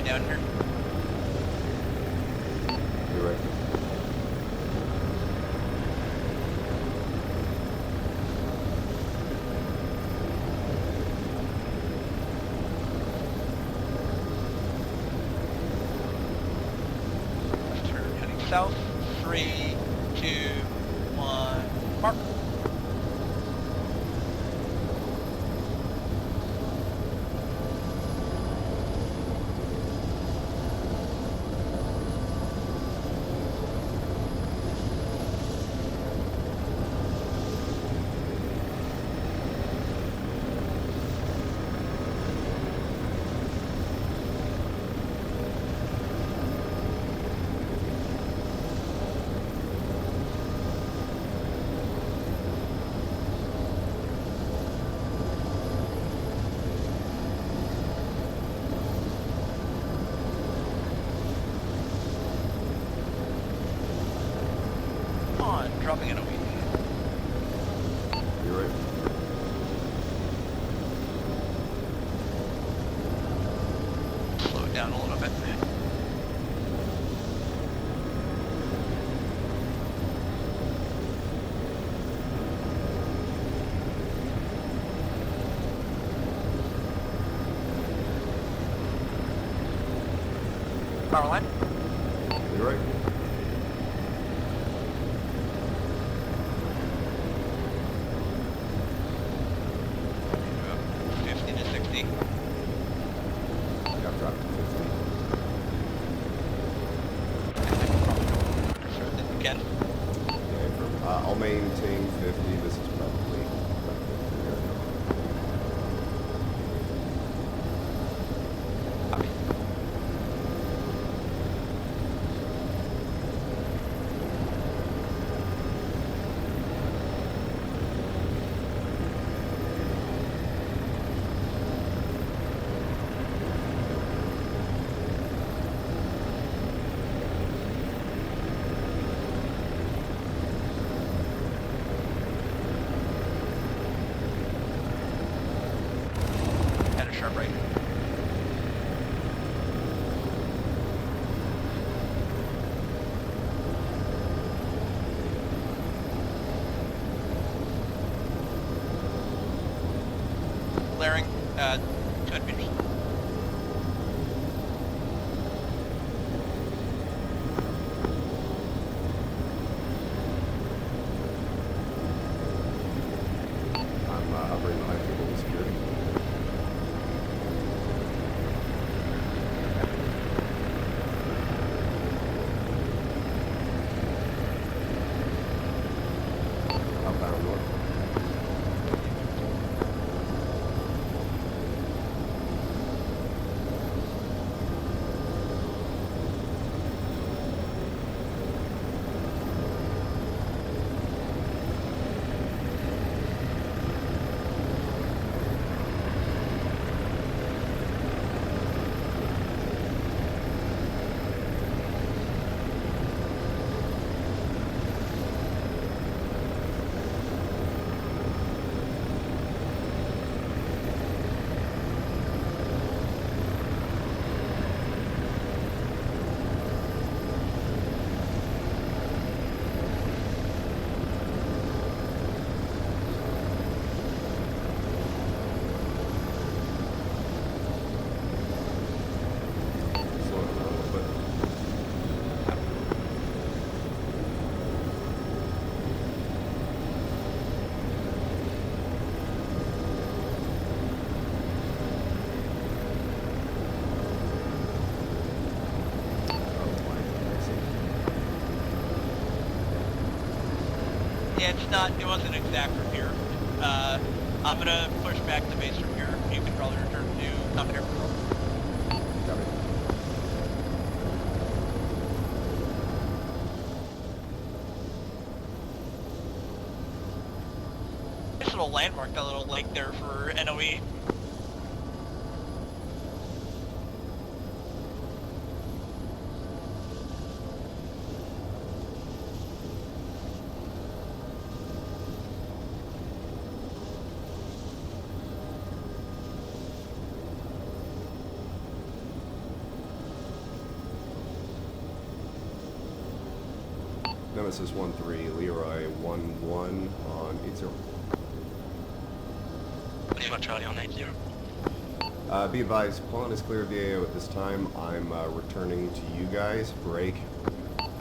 down here. You're right. Left turn heading south. 3, 2, 1, mark. Dropping in a week. You're right. Slow it down a little bit. Power line. You're right. I'll maintain 50. This is probably Sharp right. Flaring, 200 meters. I'm operating high fuel security. Outbound north. Yeah, it's not, it wasn't exact from here. I'm gonna push back the base from here. You can probably return to commander. Copy. Nice little landmark, that little lake there for NOE. Nemesis 1-3, Leroy 1-1 on 80. Lima Charlie on 80. Be advised, pawn is clear of the AO at this time. I'm returning to you guys. Break.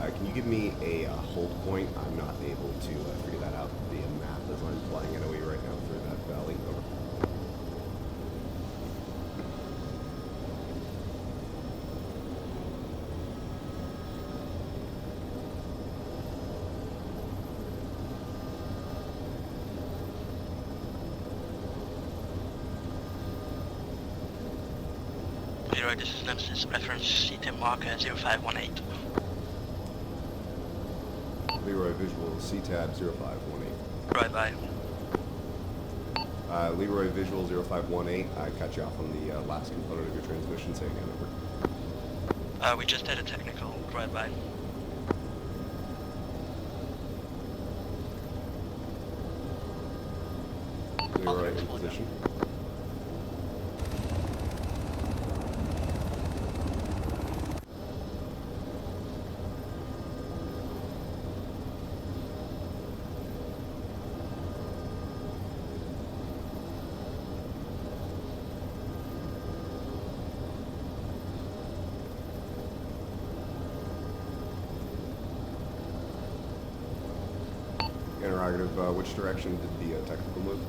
Can you give me a hold point? I'm not able to figure that out via map as I'm flying NOE right now through that valley. Over. Leroy, this is Nemesis, reference CTIM marker 0518. Leroy visual CTAB 0518. Right by. Leroy visual 0518. I cut you off on the last component of your transmission. Say again, over. We just had a technical right by. Leroy in position. Interrogative, which direction did the technical move?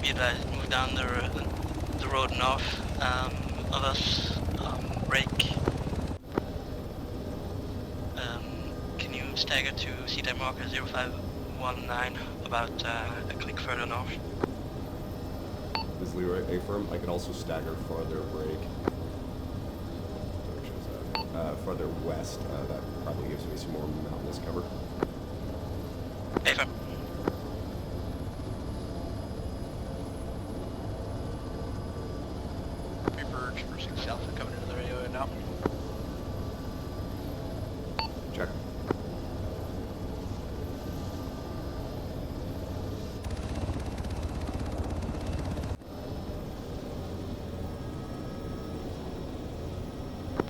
Be advised, move down the road north of us, brake. Can you stagger to CTIM marker 0519, about a click further north? This is Leroy A-firm. I could also stagger farther break. Farther west. That probably gives me some more mountainous cover. A-firm. Reaper traversing south and coming into the radio now. Check.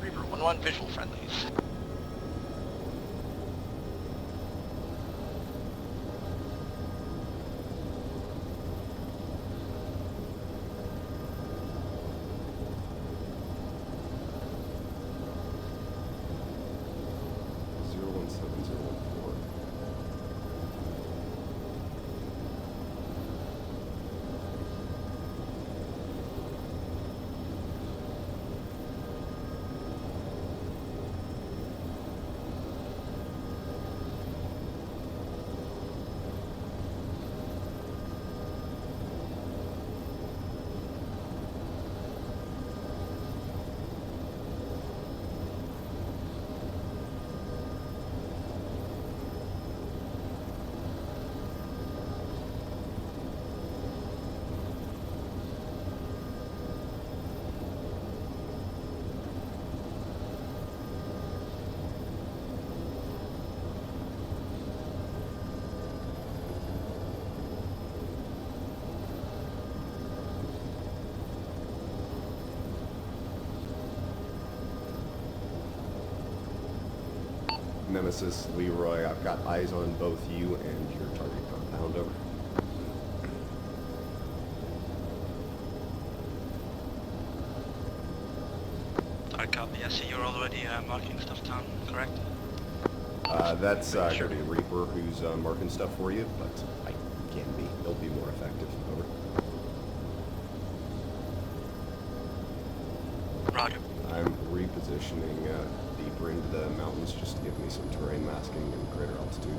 Reaper 1-1 visual friendlies. Nemesis, Leroy, I've got eyes on both you and your target compound, over. Alright, copy. I see you're already marking stuff down, correct? That's going to be Reaper who's marking stuff for you, but I can be. They'll be more effective, over. Roger. I'm repositioning deeper into the mountains just to give me some terrain masking and greater altitude.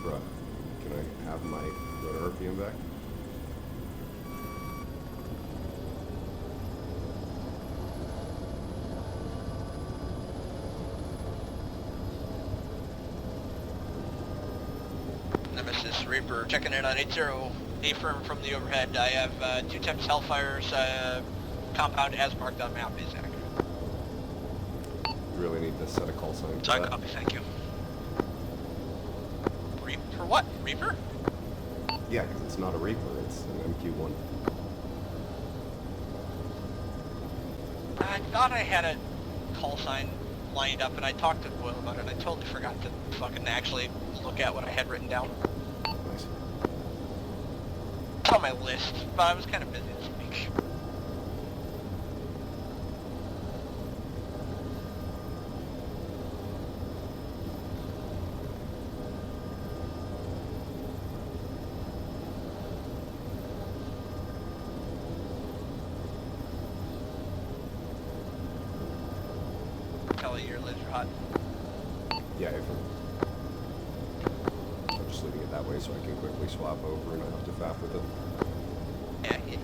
Bruh, can I have my radar RPM back? Nemesis Reaper checking in on 80. A-firm from the overhead. I have 2 Temps Hellfires compound as marked on map is accurate. really need to set a call sign for So I that. copy, thank you. For what? Reaper? Yeah, because it's not a Reaper, it's an MQ-1. I thought I had a call sign lined up, and I talked to Boyle about it, and I totally forgot to fucking actually look at what I had written down. Nice. It's on my list, but I was kind of busy this week. Tell you your lids are hot. Yeah, I'm just leaving it that way so I can quickly swap over and not have to faff with it. Yeah, yeah.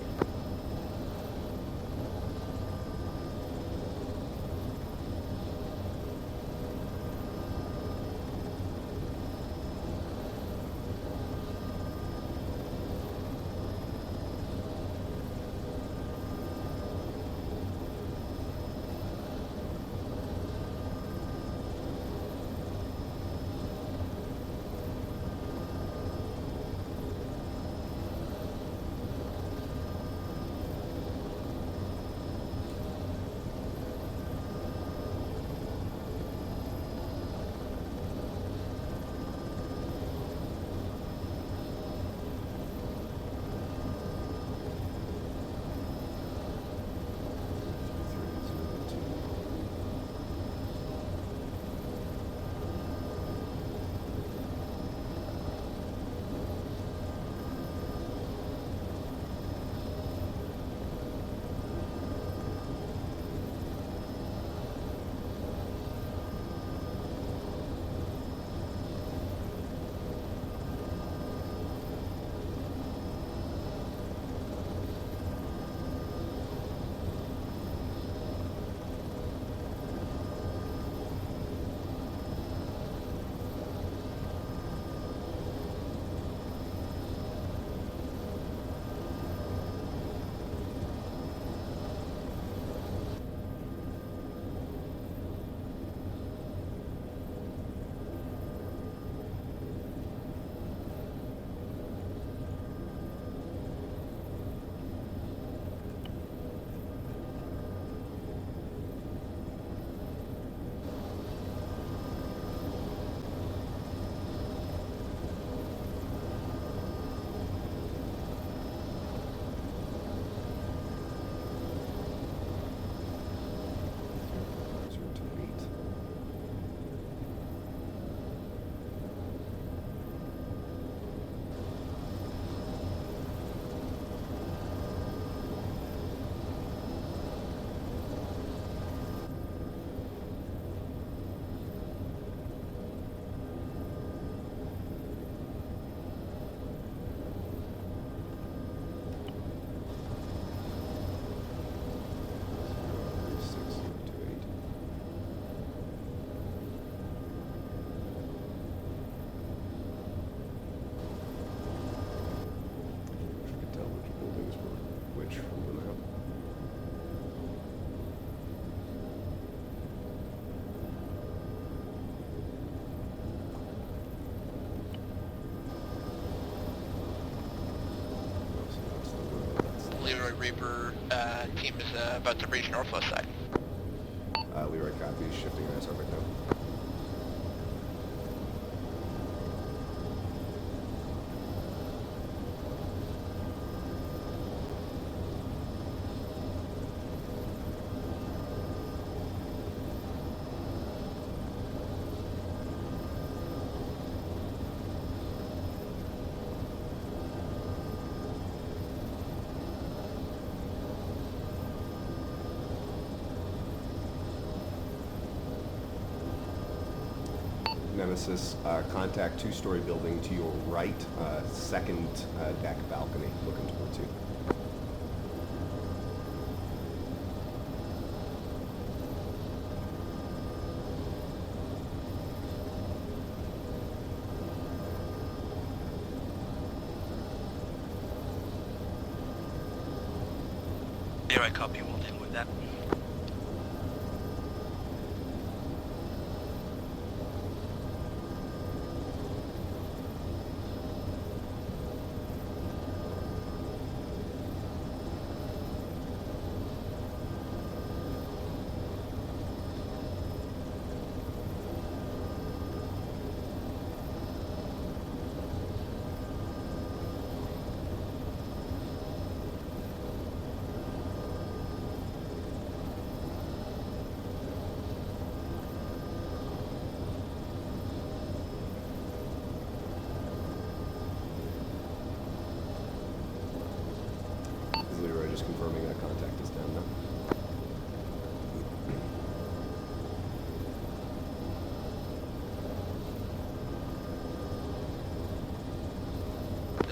Leroy Reaper team is about to breach northwest side. Leroy copy, shifting ISR right now. Nemesis, contact two-story building to your right, second deck balcony, looking towards you. Here I copy, we'll deal with that.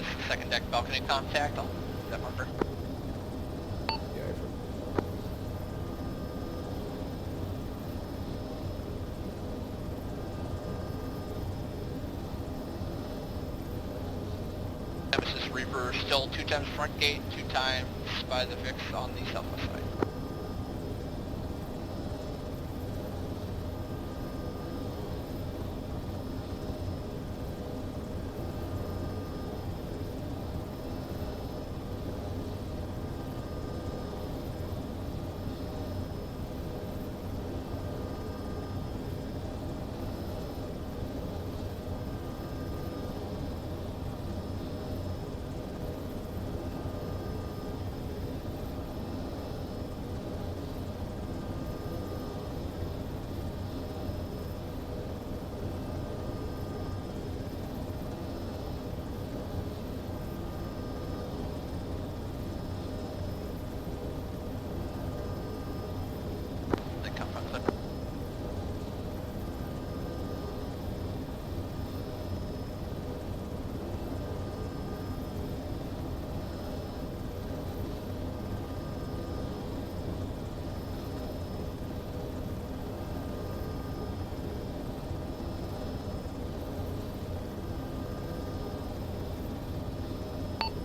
this is the second deck balcony contact. I'll that marker. Yeah, affirm. Nemesis Reaper still 2 times front gate, 2 times by the Vix on the southwest side.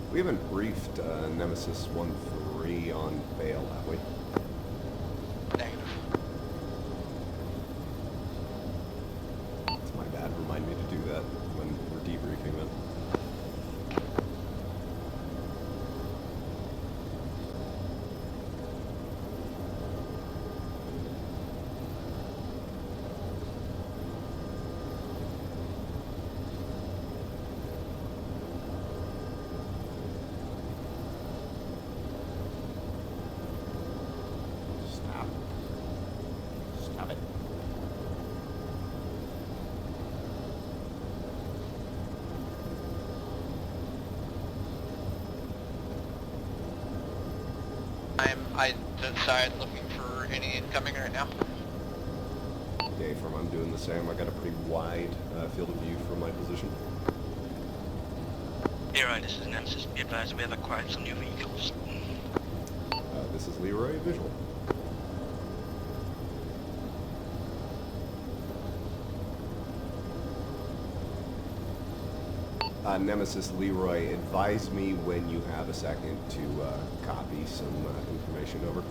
We haven't briefed Nemesis 1-3 on bail, have we? Negative. It's my bad. Remind me to do that when we're debriefing it. Stop it. I'm outside looking for any incoming right now. Okay, from I'm doing the same. I got a pretty wide field of view from my position. Leroy, this is Nemesis. Be advised, we have acquired some new vehicles. This is Leroy, visual. Nemesis Leroy, advise me when you have a second to copy some information over.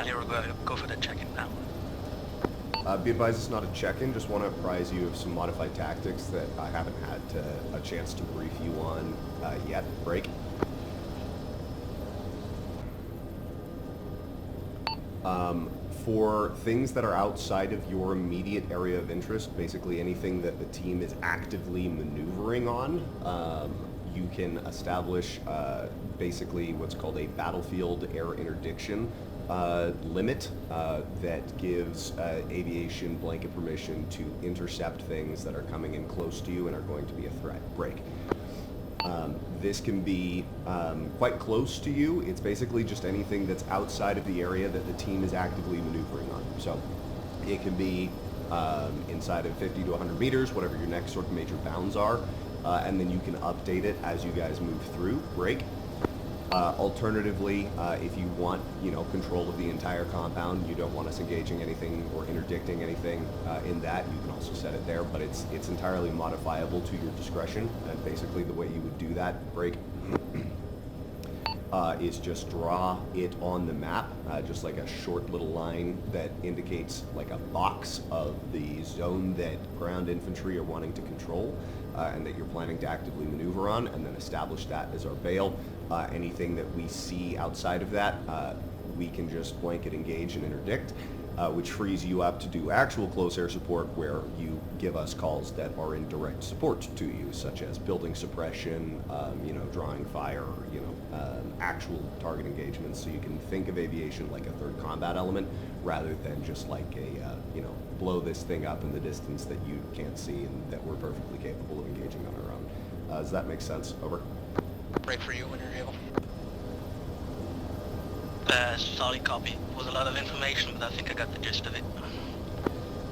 Leroy, go for the check-in now. Be advised it's not a check-in, just want to apprise you of some modified tactics that I haven't had a chance to brief you on yet. Break. For things that are outside of your immediate area of interest, basically anything that the team is actively maneuvering on, you can establish basically what's called a battlefield air interdiction limit that gives aviation blanket permission to intercept things that are coming in close to you and are going to be a threat. Break. This can be quite close to you. It's basically just anything that's outside of the area that the team is actively maneuvering on. So it can be inside of 50 to 100 meters, whatever your next sort of major bounds are, and then you can update it as you guys move through. Break. Alternatively, if you want, control of the entire compound, you don't want us engaging anything or interdicting anything in that, you can also set it there, but it's entirely modifiable to your discretion. And basically the way you would do that, break, is just draw it on the map, just like a short little line that indicates like a box of the zone that ground infantry are wanting to control, and that you're planning to actively maneuver on, and then establish that as our bail. Anything that we see outside of that, we can just blanket engage and interdict. which frees you up to do actual close air support where you give us calls that are in direct support to you, such as building suppression, drawing fire, actual target engagements. So you can think of aviation like a third combat element rather than just like a, blow this thing up in the distance that you can't see and that we're perfectly capable of engaging on our own. Does that make sense? Over. Break for you when you're able. Solid copy. It was a lot of information, but I think I got the gist of it.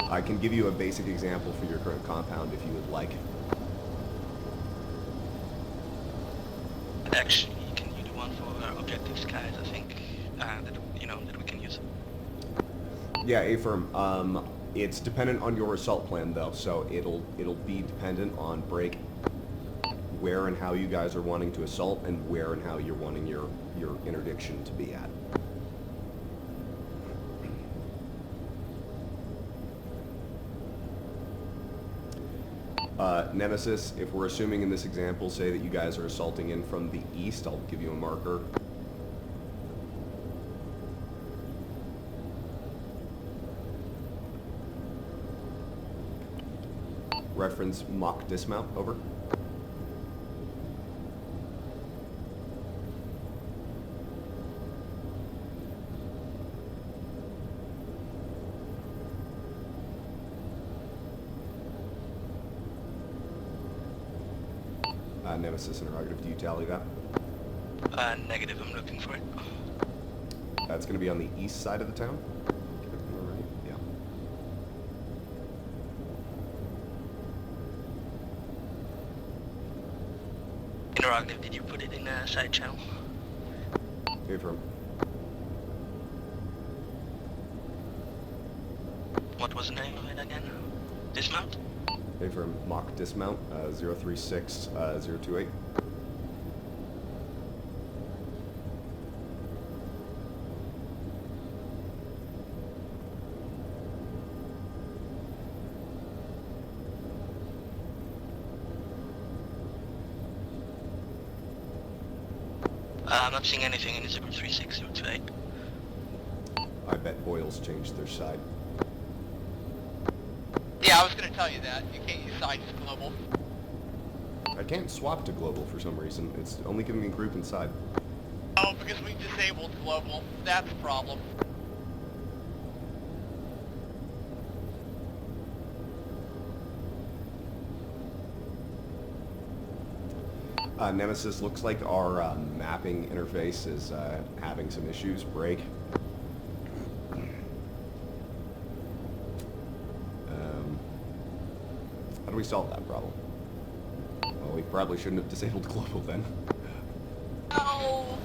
I can give you a basic example for your current compound if you would like. Actually, can you do one for objective skies? I think that we can use. Yeah, A-firm. It's dependent on your assault plan though, so it'll be dependent on break, where and how you guys are wanting to assault, and where and how you're wanting your interdiction to be at. Nemesis, if we're assuming in this example, say that you guys are assaulting in from the east, I'll give you a marker. Reference mock dismount, over. Nemesis interrogative, do you tally that? Negative, I'm looking for it. That's going to be on the east side of the town? Right. Yeah. Interrogative, did you put it in a side channel? A-firm. What was the name of it again? Dismount? A-firm, mock dismount, 036028. I'm not seeing anything in 03608. I bet Boyle's changed their side. Yeah, I was going to tell you that. You can't use sides global. I can't swap to global for some reason. It's only giving me group inside. Oh, because we disabled global. That's a problem. Nemesis, looks like our mapping interface is having some issues. Break. How do we solve that problem? Well, we probably shouldn't have disabled global then. Oh,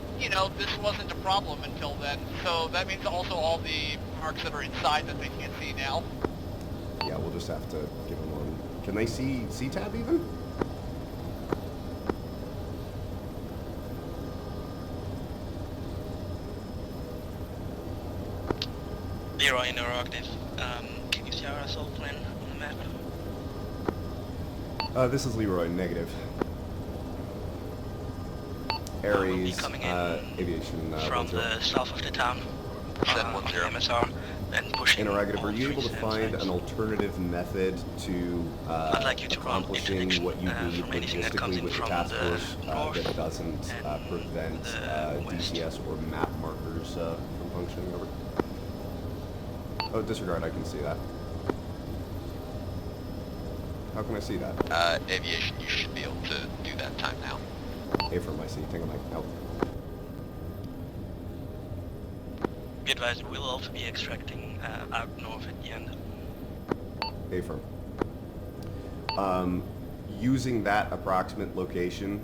this wasn't a problem until then. So that means also all the marks that are inside that they can't see now. Yeah, we'll just have to give them one. Can they see C-tab even? Leroy interrogative. Can you see our assault plan on the map? This is Leroy, negative. We'll be Aries, coming in aviation, from 10. the south of the town. On the MSR, then pushing. Interrogative, are all you able to three find sides. an alternative method to I'd like you to run accomplishing interdiction, what you need from anything that comes logistically in with the from task the force north that doesn't and prevent the west. DCS or map markers from functioning? Over. Oh, disregard, I can see that. How can I see that? Aviation, you should be able to do that time now. A-firm, I see. Tango Mike, out. Be advised, we'll also be extracting out north at the end. A-firm. Using that approximate location,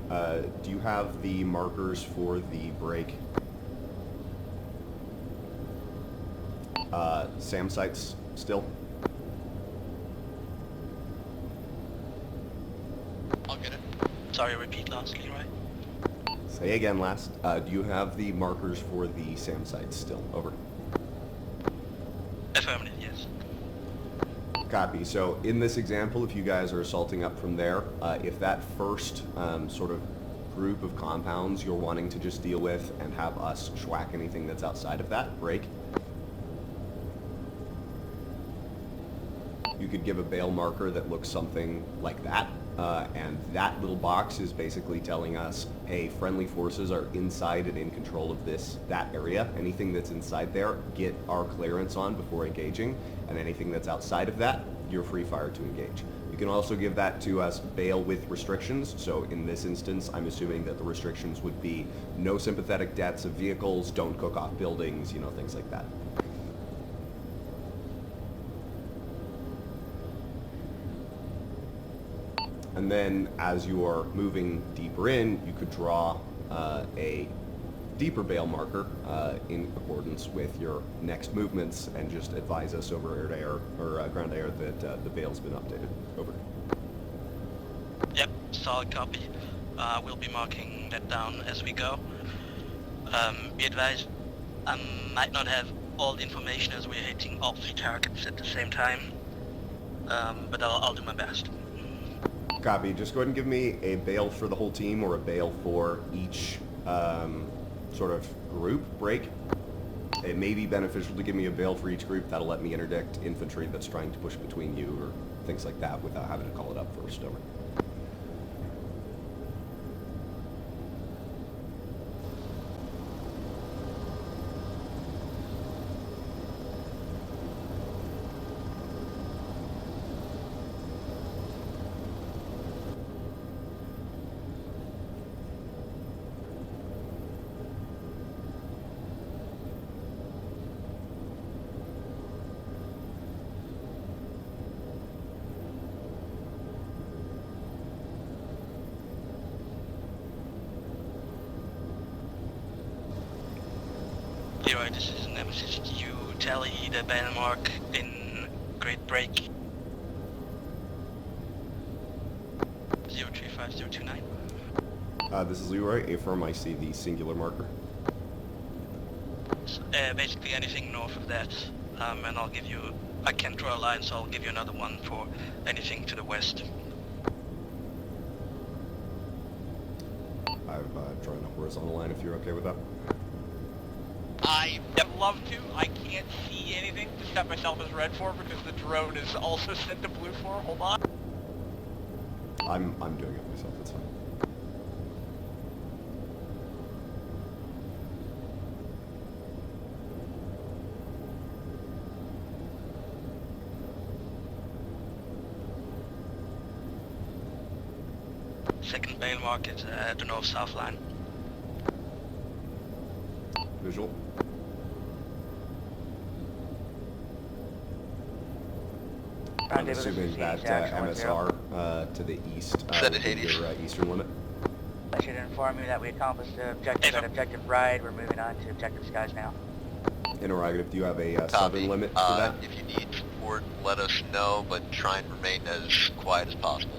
do you have the markers for the break? SAM sites still? I'll get it. Sorry, repeat last, Leroy. Say again last. Do you have the markers for the SAM sites still? Over. Affirmative, yes. Copy. So in this example, if you guys are assaulting up from there, if that first sort of group of compounds you're wanting to just deal with and have us schwack anything that's outside of that, break. you could give a bail marker that looks something like that. And that little box is basically telling us, hey, friendly forces are inside and in control of that area. Anything that's inside there, get our clearance on before engaging. And anything that's outside of that, you're free fire to engage. You can also give that to us bail with restrictions. So in this instance, I'm assuming that the restrictions would be no sympathetic deaths of vehicles, don't cook off buildings, you know, things like that. And then as you are moving deeper in, you could draw a deeper bail marker in accordance with your next movements and just advise us over air to air or ground to air that the bail's been updated. Over. Yep, solid copy. We'll be marking that down as we go. Be advised, I might not have all the information as we're hitting all 3 targets at the same time, but I'll do my best. Copy. Just go ahead and give me a bail for the whole team or a bail for each sort of group break. It may be beneficial to give me a bail for each group. That'll let me interdict infantry that's trying to push between you or things like that without having to call it up first. Over. Leroy, this is Nemesis. Do you tally the bail mark in Great Break? 035029. This is Leroy. Affirm, I see the singular marker. So, basically anything north of that, and I'll give you, I can't draw a line, so I'll give you another one for anything to the west. I've drawn a horizontal line if you're okay with that. I would love to. I can't see anything to set myself as red for because the drone is also set to blue for. Hold on. I'm doing it myself, that's fine. Second bail mark is the north-south line. Visual. I'm assuming that MSR to the east Set would at be 80. your eastern limit. I should inform you that we accomplished the objective at Objective Ride. We're moving on to Objective Skies now. Interrogative, do you have a southern Copy. limit to that? If you need support, let us know, but try and remain as quiet as possible.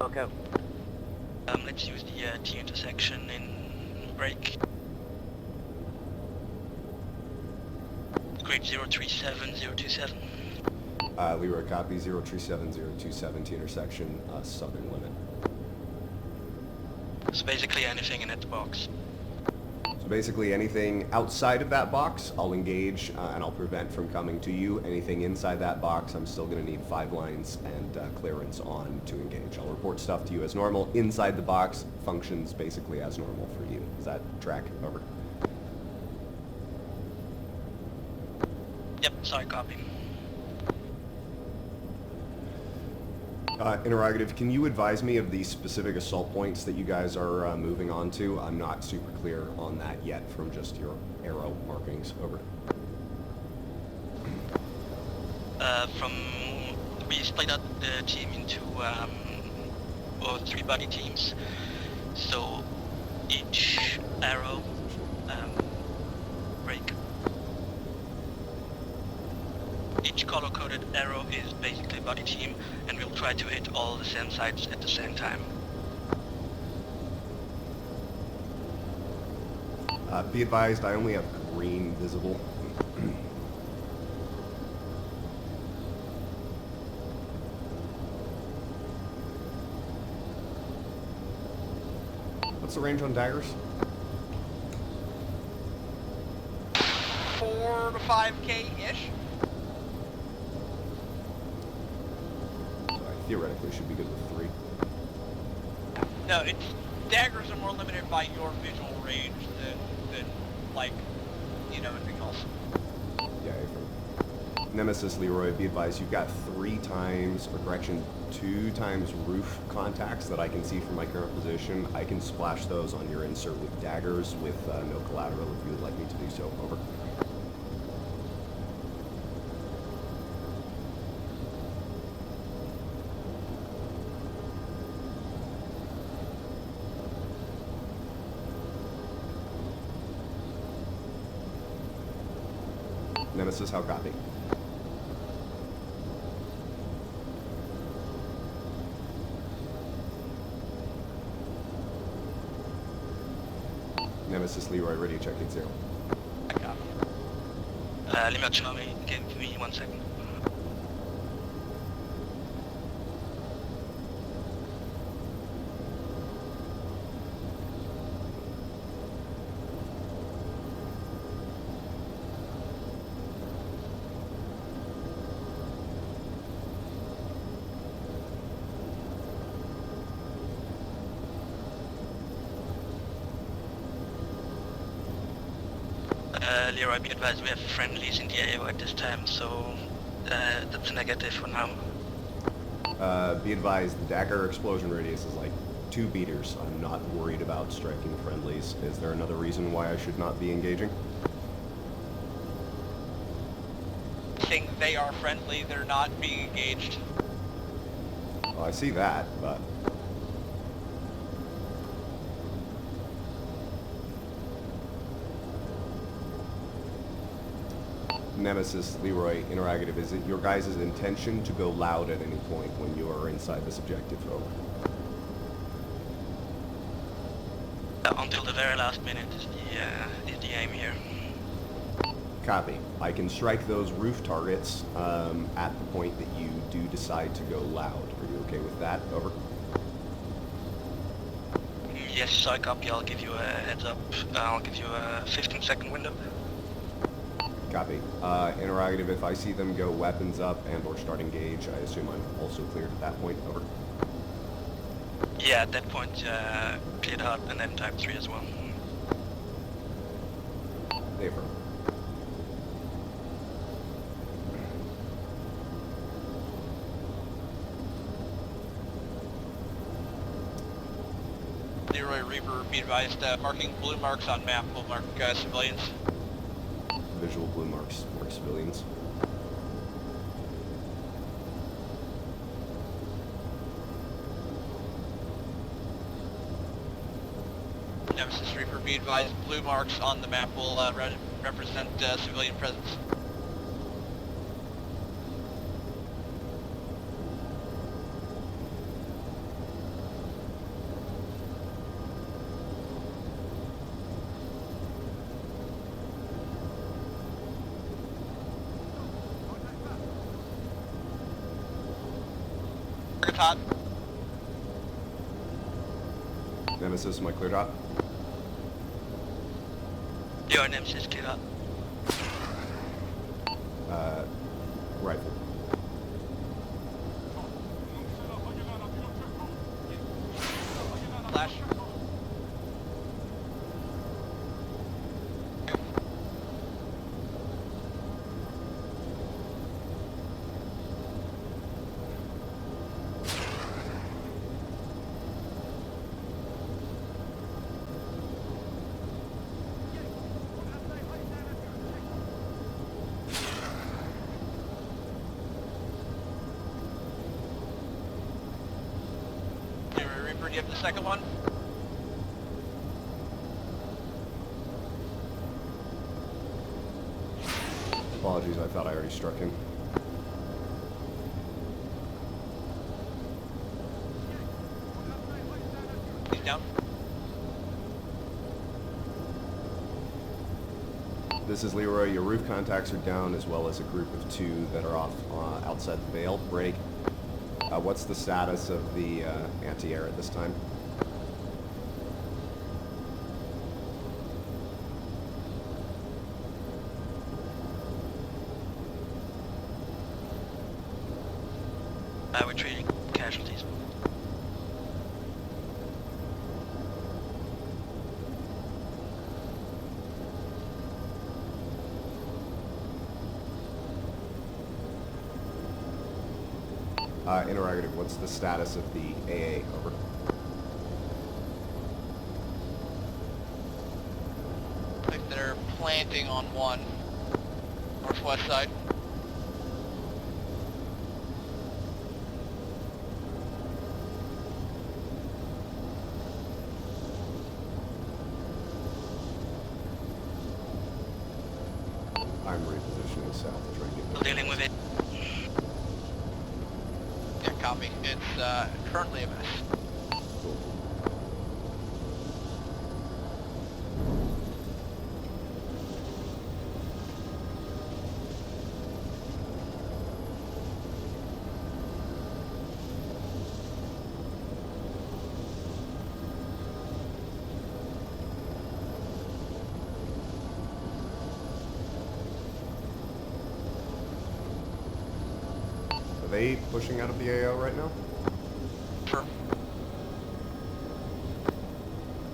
Okay. Let's use the T intersection in break. Grade 037027. Leroy, copy 037027 T intersection, southern limit. So basically anything in that box. So basically anything outside of that box, I'll engage and I'll prevent from coming to you. Anything inside that box, I'm still going to need 5 lines and clearance on to engage. I'll report stuff to you as normal. Inside the box functions basically as normal for you. Does that track? Over. Yep, sorry, copy. Interrogative, can you advise me of the specific assault points that you guys are moving on to? I'm not super clear on that yet from just your arrow markings. Over. We split up the team into 3 buddy teams. So each arrow break. Each color-coded arrow is basically a buddy team, and we'll try to hit all the SAM sites at the same time. Be advised, I only have green visible. What's the range on daggers? 4 to 5K-ish. theoretically should be good with 3. No, it's daggers are more limited by your visual range than like, you know, anything else. Yeah, affirm. Nemesis Leroy, be advised, you've got 3 times, or correction, 2 times roof contacts that I can see from my current position. I can splash those on your insert with daggers with no collateral if you would like me to do so. Over. Nemesis, how copy? Nemesis Leroy, radio checking 0. I got it. Lima Charlie, give me 1 second. Leroy, be advised, we have friendlies in the AO at this time, so that's a negative for now. Be advised, the dagger explosion radius is like 2 meters. I'm not worried about striking friendlies. Is there another reason why I should not be engaging? Think they are friendly, they're not being engaged. Well, I see that, but... Nemesis Leroy, interrogative, is it your guys' intention to go loud at any point when you are inside this objective? Over. Until the very last minute is the aim here. Copy. I can strike those roof targets at the point that you do decide to go loud. Are you okay with that? Over. Yes, I copy. I'll give you a heads up. I'll give you a 15-second window. Copy. Interrogative, if I see them go weapons up and or start engage, I assume I'm also cleared at that point. Over. Yeah, at that point, cleared hard and then type 3 as well. Affirm. Leroy Reaper, be advised, marking blue marks on map will mark civilians. Visual blue marks mark civilians. Nemesis Reaper, be advised, blue marks on the map will represent civilian presence. Hot. Nemesis, am I cleared hot? Your Nemesis cleared up. Rifle. Flash. Reaper, do you have the second one? Apologies, I thought I already struck him. He's down. This is Leroy. Your roof contacts are down, as well as a group of 2 that are off outside the Vale. Break. What's the status of the anti-air at this time? Retreating. casualties. Interrogative, what's the status of the AA? Over. I think they're planting on one. Northwest side. I'm repositioning south to try and get Still dealing with it. Yeah, copy. It's currently a mess. Cool. Are they pushing out of the AO right now? Sure.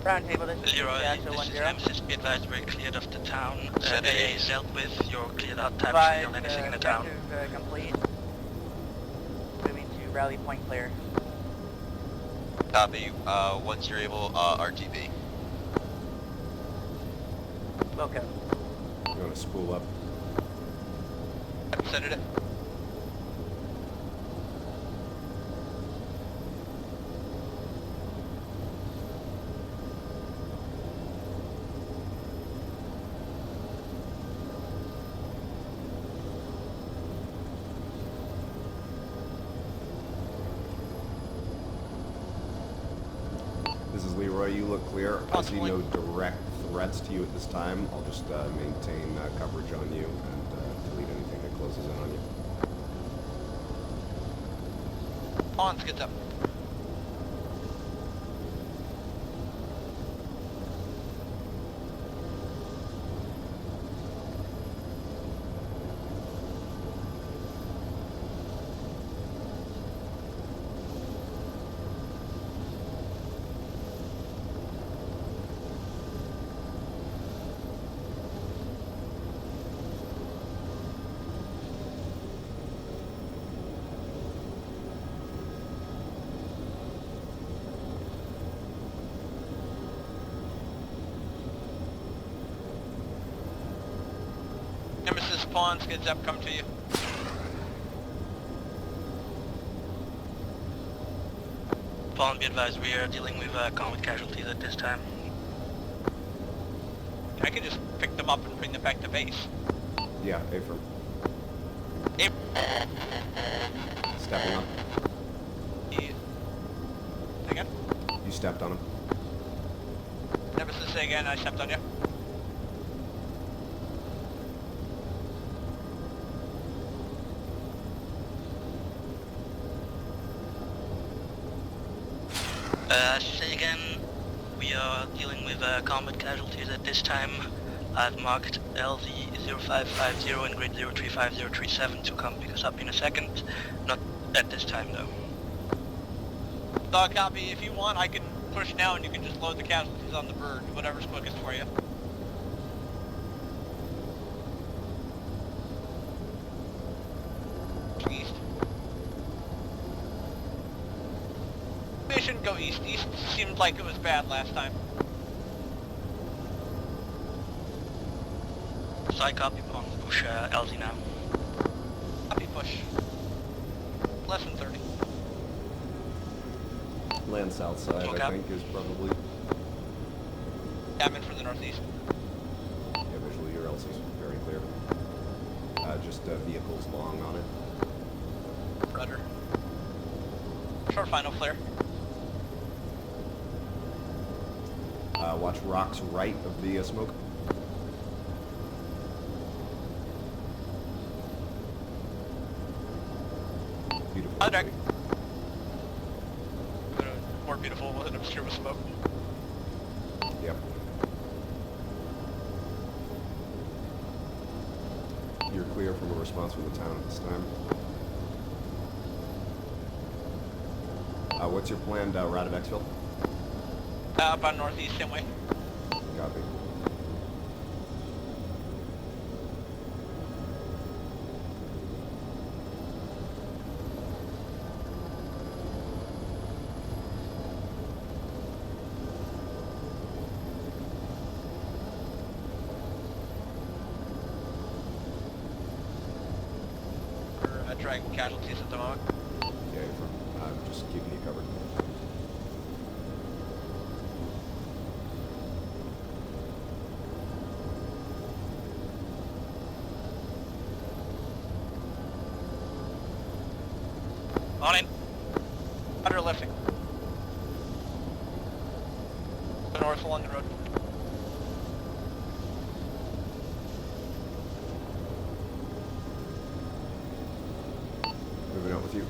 Round table, this is Leroy, Jackson this is 10. Nemesis. Be advised we're cleared of the town. Send AA it. is dealt with. You're cleared out. Time to Advise, steal anything in the town. objective complete. Moving to rally point clear. Copy. Once you're able, RTB. Loco. You want to spool up? Send it. This is Leroy, you look clear. I see Possibly. no direct threats to you at this time. I'll just maintain coverage on you and delete anything that closes in on you. Pawns gets up. Nemesis Pawns gets up, come to you. Paul, be advised we are dealing with combat casualties at this time. I can just pick them up and bring them back to base. Yeah, Affirm. If Stepping up. again? You stepped on him. Nemesis, say again, I stepped on you. Say again, we are dealing with combat casualties at this time. I've marked LZ0550 and grid 035037 to come pick us up in a second. Not at this time though. Dog copy, if you want, I can push now and you can just load the casualties on the bird, whatever's quickest for you. East. Maybe I shouldn't go east. East seemed like it was bad last time. So I copy on push LZ now. Copy push. Less than 30. Land south side, Okay. I think, is probably... Yeah, I'm in for the northeast. Yeah, visually your LC's very clear. Just vehicles long on it. Rudder. Short final flare. Watch rocks right of the smoke. Beautiful. Hi, Jack. More beautiful with an obscure with smoke. Yep. You're clear from a response from the town at this time. What's your planned route of exfil? About northeast, same way. Copy. We're dragging casualties at the moment. Yeah, I'm just keeping you covered. On in. Under lifting. North along the road. Moving out with you.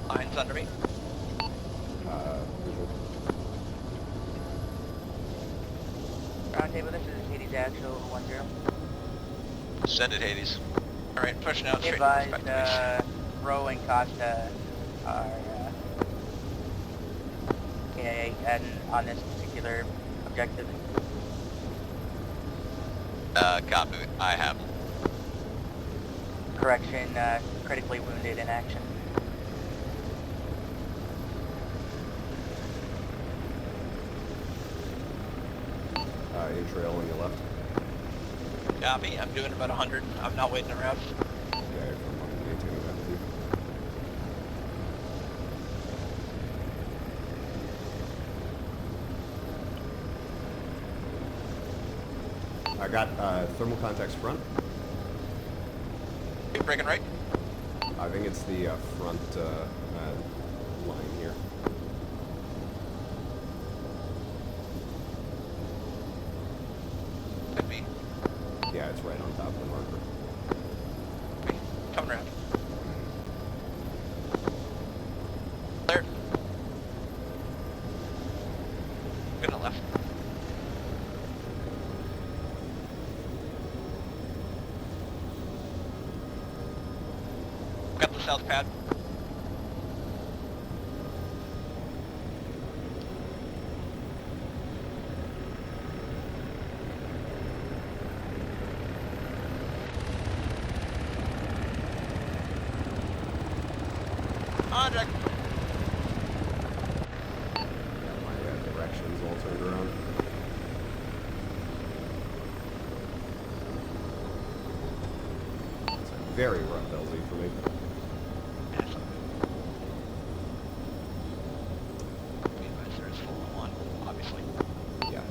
Lines under me. Visual. Roundtable, this is Hades Actual 10. Send it, Hades. Alright, pushing out Be straight north advised, back to base. Ro and Costa are KIA on this particular objective. Copy. I have. Correction, critically wounded in action. In trail on your left. Copy, I'm doing about 100. I'm not waiting around. Yeah, I'm maintaining that with you. I got thermal contacts front. You breaking right? I think it's the front line here. Could be. Yeah, it's right on top of the marker. Okay, coming around. Clear. Gonna left. Got the south pad. On deck. Got my directions all turned around. It's a very rough LZ for me. There's full on, obviously. Yeah,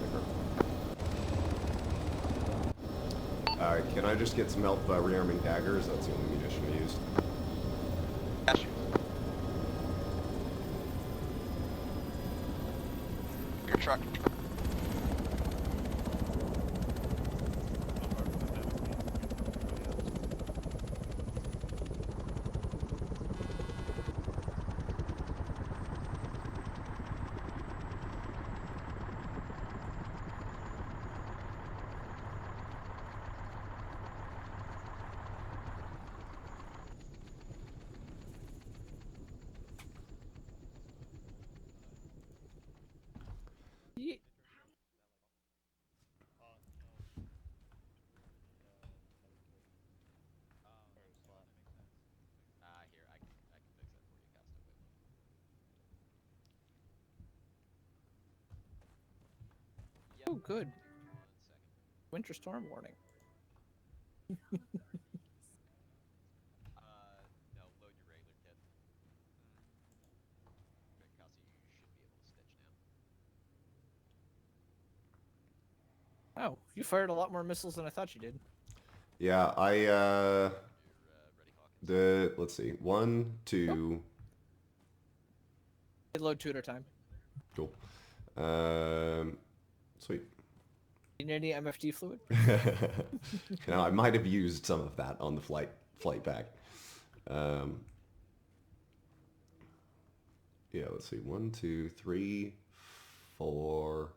can I just get some help rearming daggers? That's the only munition I used. Got you. Your truck. Oh, good. Winter storm warning. Oh, you fired a lot more missiles than I thought you did. Yeah, let's see, 1, 2, They load 2 at a time. cool. Sweet. You need any MFD fluid? Now, I might have used some of that on the flight back. Yeah, let's see, 1, 2, 3, 4,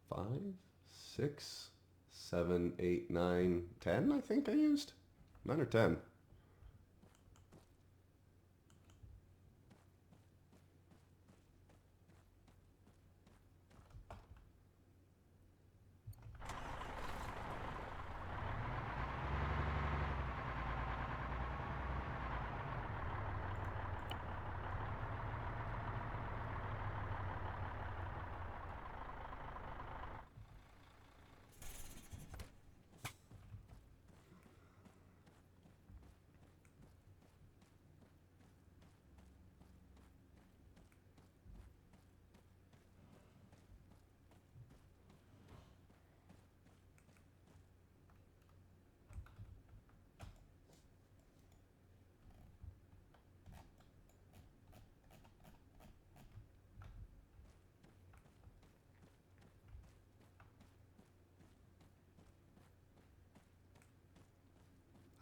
5, 6, 7, 8, 9, 10, I think I used. 9 or 10.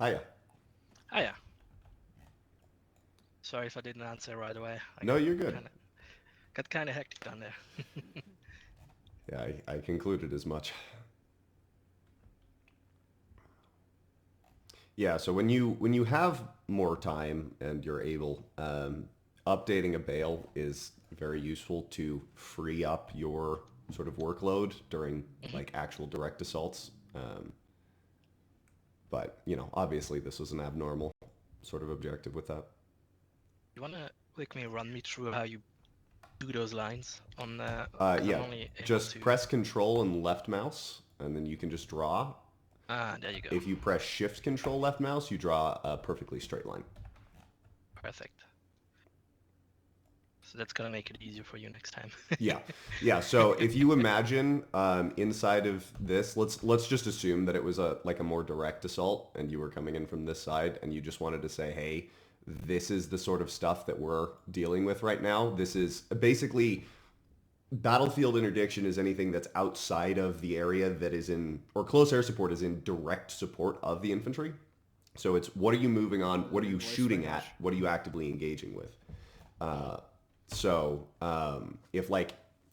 Hiya. Hiya. Sorry if I didn't answer right away. No, you're good. Got kind of hectic down there. Yeah, I concluded as much. Yeah, so when you have more time and you're able, updating a bale is very useful to free up your sort of workload during like actual direct assaults. But you know, obviously this was an abnormal sort of objective with that. You wanna run me through how you do those lines on the? Yeah, just press Control and left mouse, and then you can just draw. Ah, there you go. If you press Shift Control left mouse, you draw a perfectly straight line. Perfect. So that's gonna make it easier for you next time. Yeah. So if you imagine inside of this, let's just assume that it was a more direct assault, and you were coming in from this side, and you just wanted to say, hey, this is the sort of stuff that we're dealing with right now. This is basically battlefield interdiction is anything that's outside of the area that is in, or close air support is in direct support of the infantry. So it's what are you moving on? What are you shooting at? What are you actively engaging with?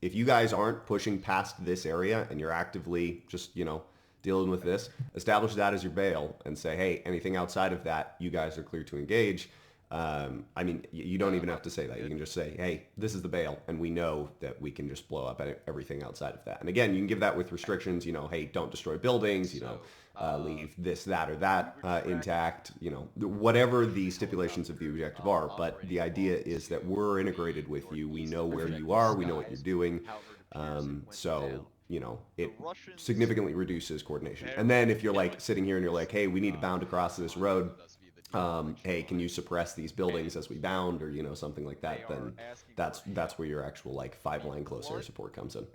If you guys aren't pushing past this area and you're actively just, dealing with this, establish that as your bail and say, hey, anything outside of that, you guys are clear to engage. You don't even have to say that. You can just say, hey, this is the bail, and we know that we can just blow up everything outside of that. And again, you can give that with restrictions, hey, don't destroy buildings, leave this, that, or that intact, whatever the stipulations of the objective are. But the idea is that we're integrated with you. We know where you are. We know what you're doing. It significantly reduces coordination. And then if you're sitting here and you're like, hey, we need to bound across this road, hey, can you suppress these buildings as we bound, or something like that, then that's where your actual 5-line close air support comes in.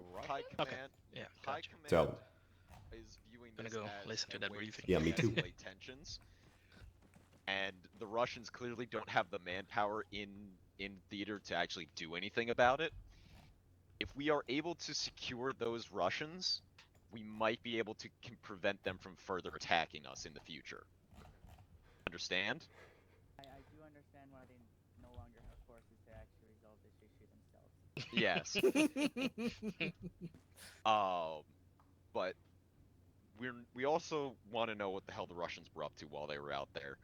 Okay. Yeah. Gotcha. So I'm gonna go listen to that briefing. Yeah, me too. Tensions, and the Russians clearly don't have the manpower in theater to actually do anything about it. If we are able to secure those Russians, we might be able to prevent them from further attacking us in the future. Understand? I do understand why they no longer have forces to actually resolve this issue themselves. Yes. But we also want to know what the hell the Russians were up to while they were out there.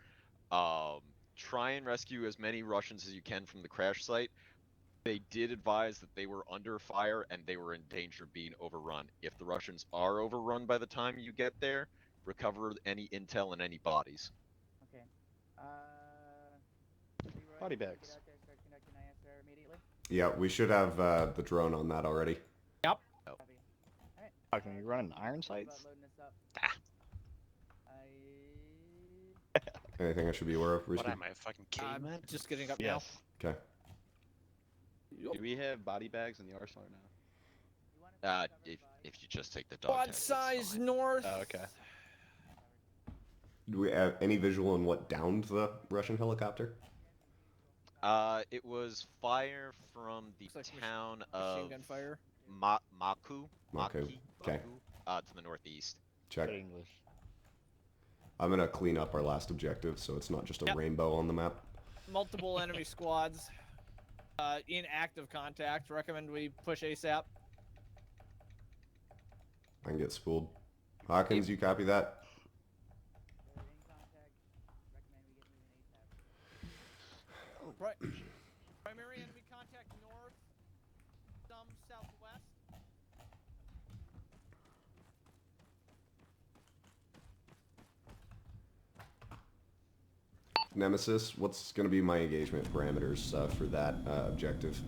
Try and rescue as many Russians as you can from the crash site. They did advise that they were under fire and they were in danger of being overrun. If the Russians are overrun by the time you get there, recover any intel and any bodies. Okay. Leroy, Body can you bags. get out there and start conducting ISR immediately? yeah, we should have the drone on that already. Yep. Copy. Alright. Oh, can you run an iron Think about sights? loading this up. Anything I should be aware of, What Risky? am I, a fucking I'm caveman? just getting up Yes. Okay. now. Do we have body bags in the arsenal or no? You want to covered If by- you just take the dog Quad tag, it's size fine. north. Oh, okay. Do we have any visual on what downed the Russian helicopter? It was fire from the Looks like town Machine of gun fire. Maku. Maku. Okay. To the northeast. Check. Good English. I'm gonna clean up our last objective so it's not just a Yep. rainbow on the map. Multiple enemy squads. In active contact. Recommend we push ASAP. I can get spooled. Hawkins, you copy that? Primary enemy contact north, some southwest. Nemesis, what's going to be my engagement parameters for that objective?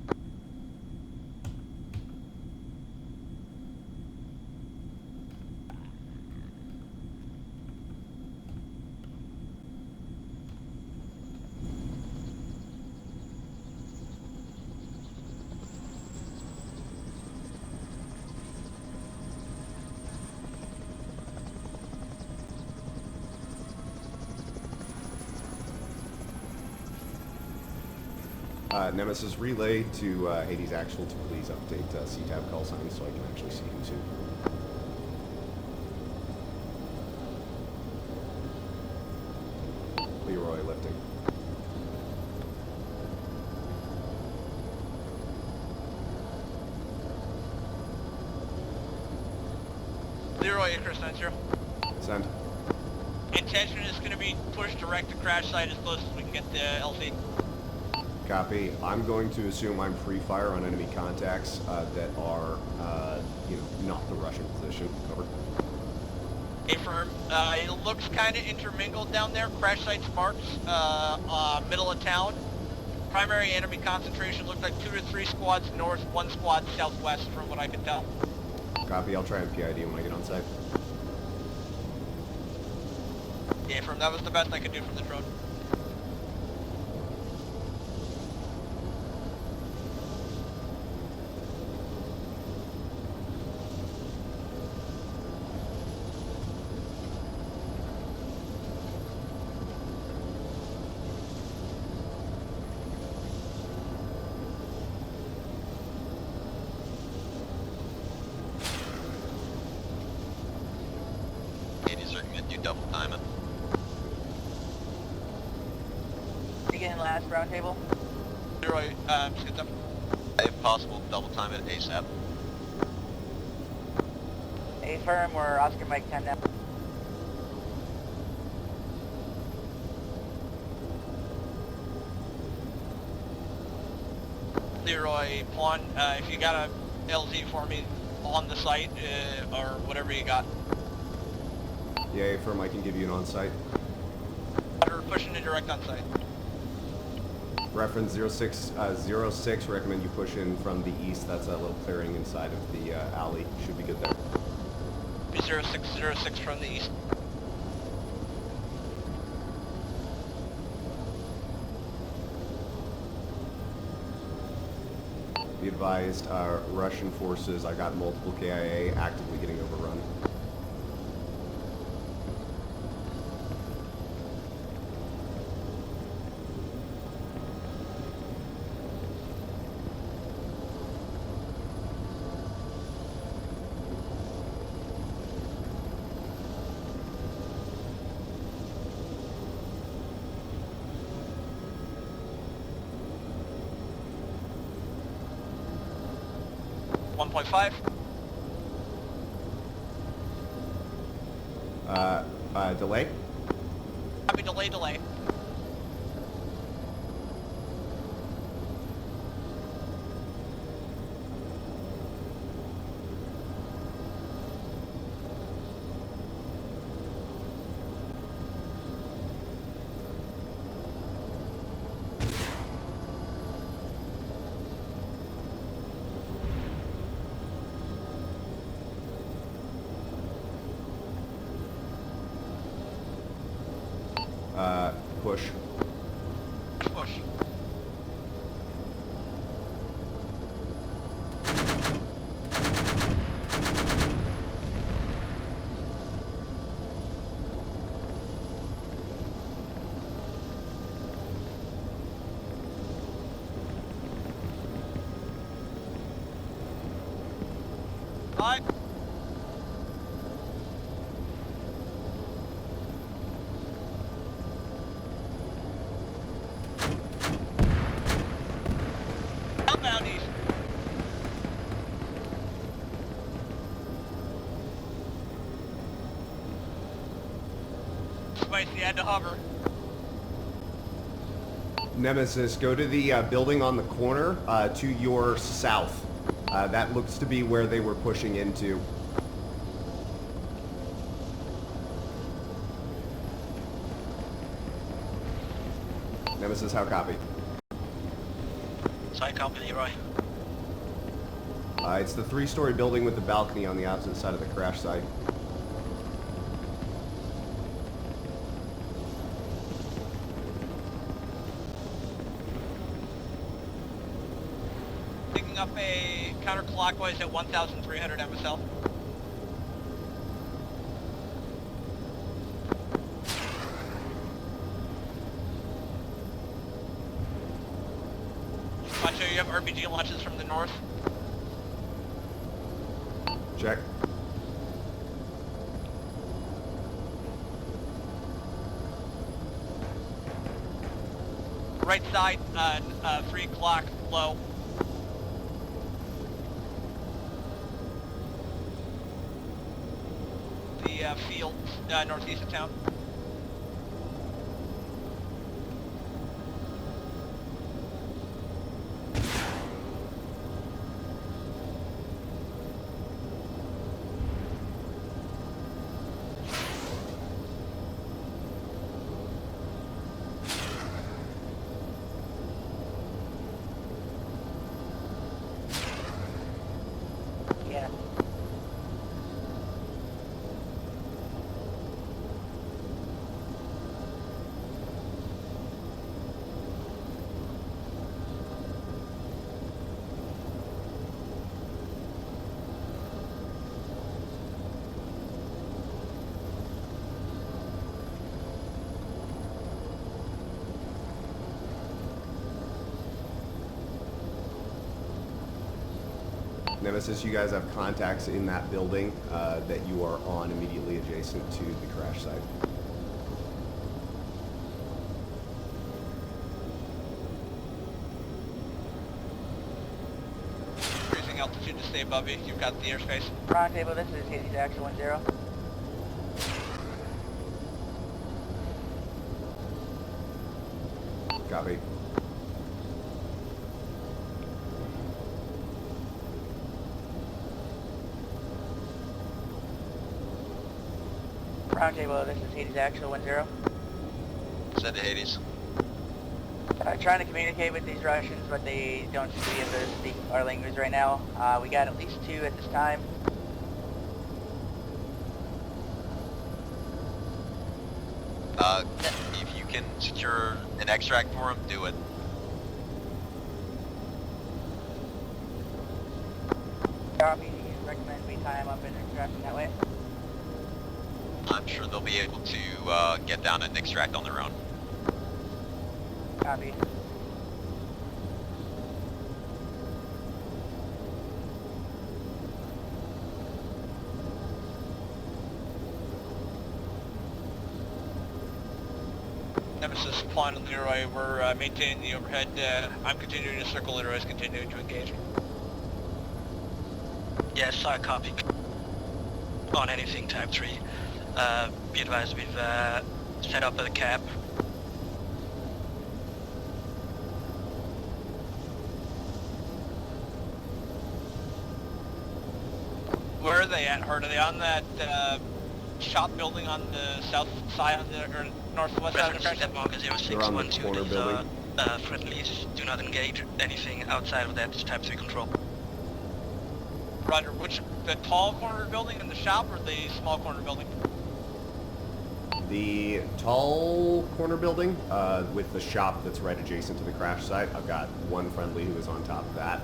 Nemesis, relay to Hades Actual to please update CTAB call signs so I can actually see him too. Leroy lifting. Leroy, Icarus 90. Send. Intention is going to be push direct to crash site as close as we can get the LZ. Copy. I'm going to assume I'm free fire on enemy contacts that are, not the Russian position. Cover. Affirm. It looks kind of intermingled down there. Crash site's marked, middle of town. Primary enemy concentration looks like 2 to 3 squads north, 1 squad southwest from what I can tell. Copy. I'll try and PID when I get on site. Yeah, Affirm. That was the best I could do from the drone. Double time it. Begin last round table. Leroy, skid up. If possible, double time it ASAP. Affirm, we're Oscar Mike 10 now. Leroy, pawn, if you got a LZ for me on the site, or whatever you got. Yeah, firm, I can give you an on-site. We're pushing it direct on site. Reference 06, recommend you push in from the east. That's a little clearing inside of the alley. Should be good there. 0606 from the east. Be advised, Russian forces, I got multiple KIA actively getting overrun. Delay? Copy, delay. Push. Push. Bye. Outbound east. Spicy, had to hover. Nemesis, go to the building on the corner to your south. That looks to be where they were pushing into. Nemesis, how copy? So I copy, Leroy. It's the 3-story building with the balcony on the opposite side of the crash site. Picking up a counterclockwise at 1,300 MSL. Macho, you have RPG launches from the north. Check. Right side, 3 o'clock, low. The field, northeast of town. Yeah. Nemesis, you guys have contacts in that building that you are on immediately adjacent to the crash site. Increasing altitude to stay above you. You've got the airspace. Roundtable, this is Hades Action 10. Copy. Roundtable, this is Hades Action 10. Send to Hades. Trying to communicate with these Russians, but they don't seem to be able to speak our language right now. We got at least 2 at this time. If you can secure an extract for him, do it. Copy, do you recommend we tie him up and extract him that way? I'm sure they'll be able to get down and extract on their own. Copy. Nemesis, Pawn, and Leroy, we're maintaining the overhead. I'm continuing to circle, Leroy's continuing to engage. Yes, I copy. On anything type 3. Be advised we've set up a cap. Where are they at, Hurt? Are they on that shop building on the south side, on the, or northwest side of the Reference crash? that marker They're on the 0612. corner These building. are friendlies. Do not engage anything outside of that type 3 control. Roger, which, the tall corner building in the shop or the small corner building? The tall corner building with the shop that's right adjacent to the crash site. I've got one friendly who is on top of that.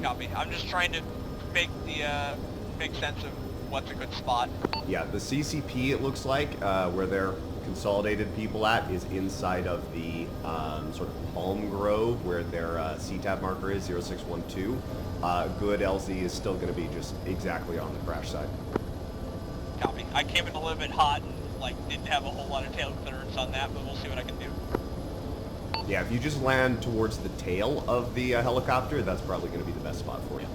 Copy. I'm just trying to make the, make sense of what's a good spot. Yeah, the CCP, it looks like, where their consolidated people at is inside of the sort of palm grove where their CTAB marker is, 0612. Good LZ is still going to be just exactly on the crash site. Copy. I came in a little bit hot and, like, didn't have a whole lot of tail clearance on that, but we'll see what I can do. Yeah, if you just land towards the tail of the helicopter, that's probably going to be the best spot for you.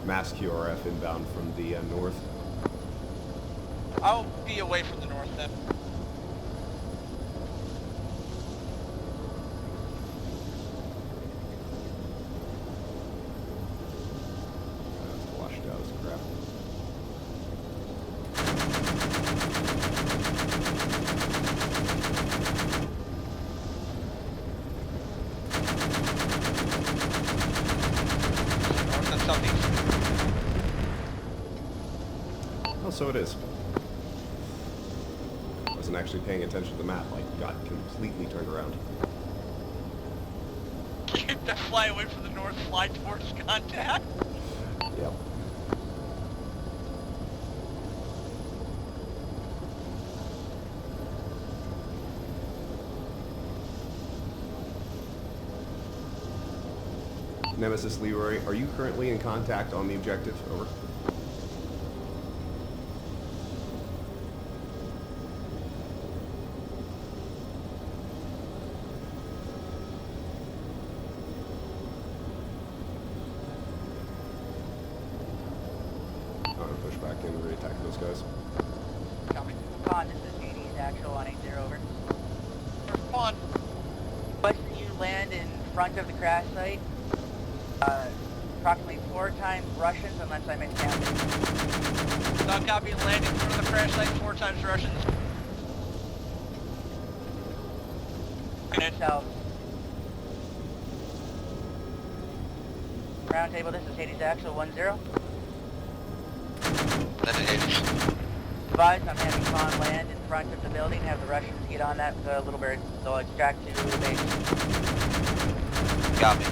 Mass QRF inbound from the north. I'll be away from the north then. That's washed out as crap. North and southeast. Oh, so it is. Wasn't actually paying attention to the map, like, got completely turned around. Keep that fly away from the north, fly towards contact. Yep. Nemesis Leroy, are you currently in contact on the objective? Over. I'm gonna push back in and re-attack those guys. Copy. Con, this is Hades, actual on 80 over. Respond. Question, you land in front of the crash site. Approximately 4 times Russians, unless I miscounted. Dog copy, land in front of the crash site, 4 times Russians. South. Round table, this is Hades actual 1-0. Then Hades. Advise, I'm having Con land in front of the building, have the Russians get on that little bird. They'll extract to the base. Copy.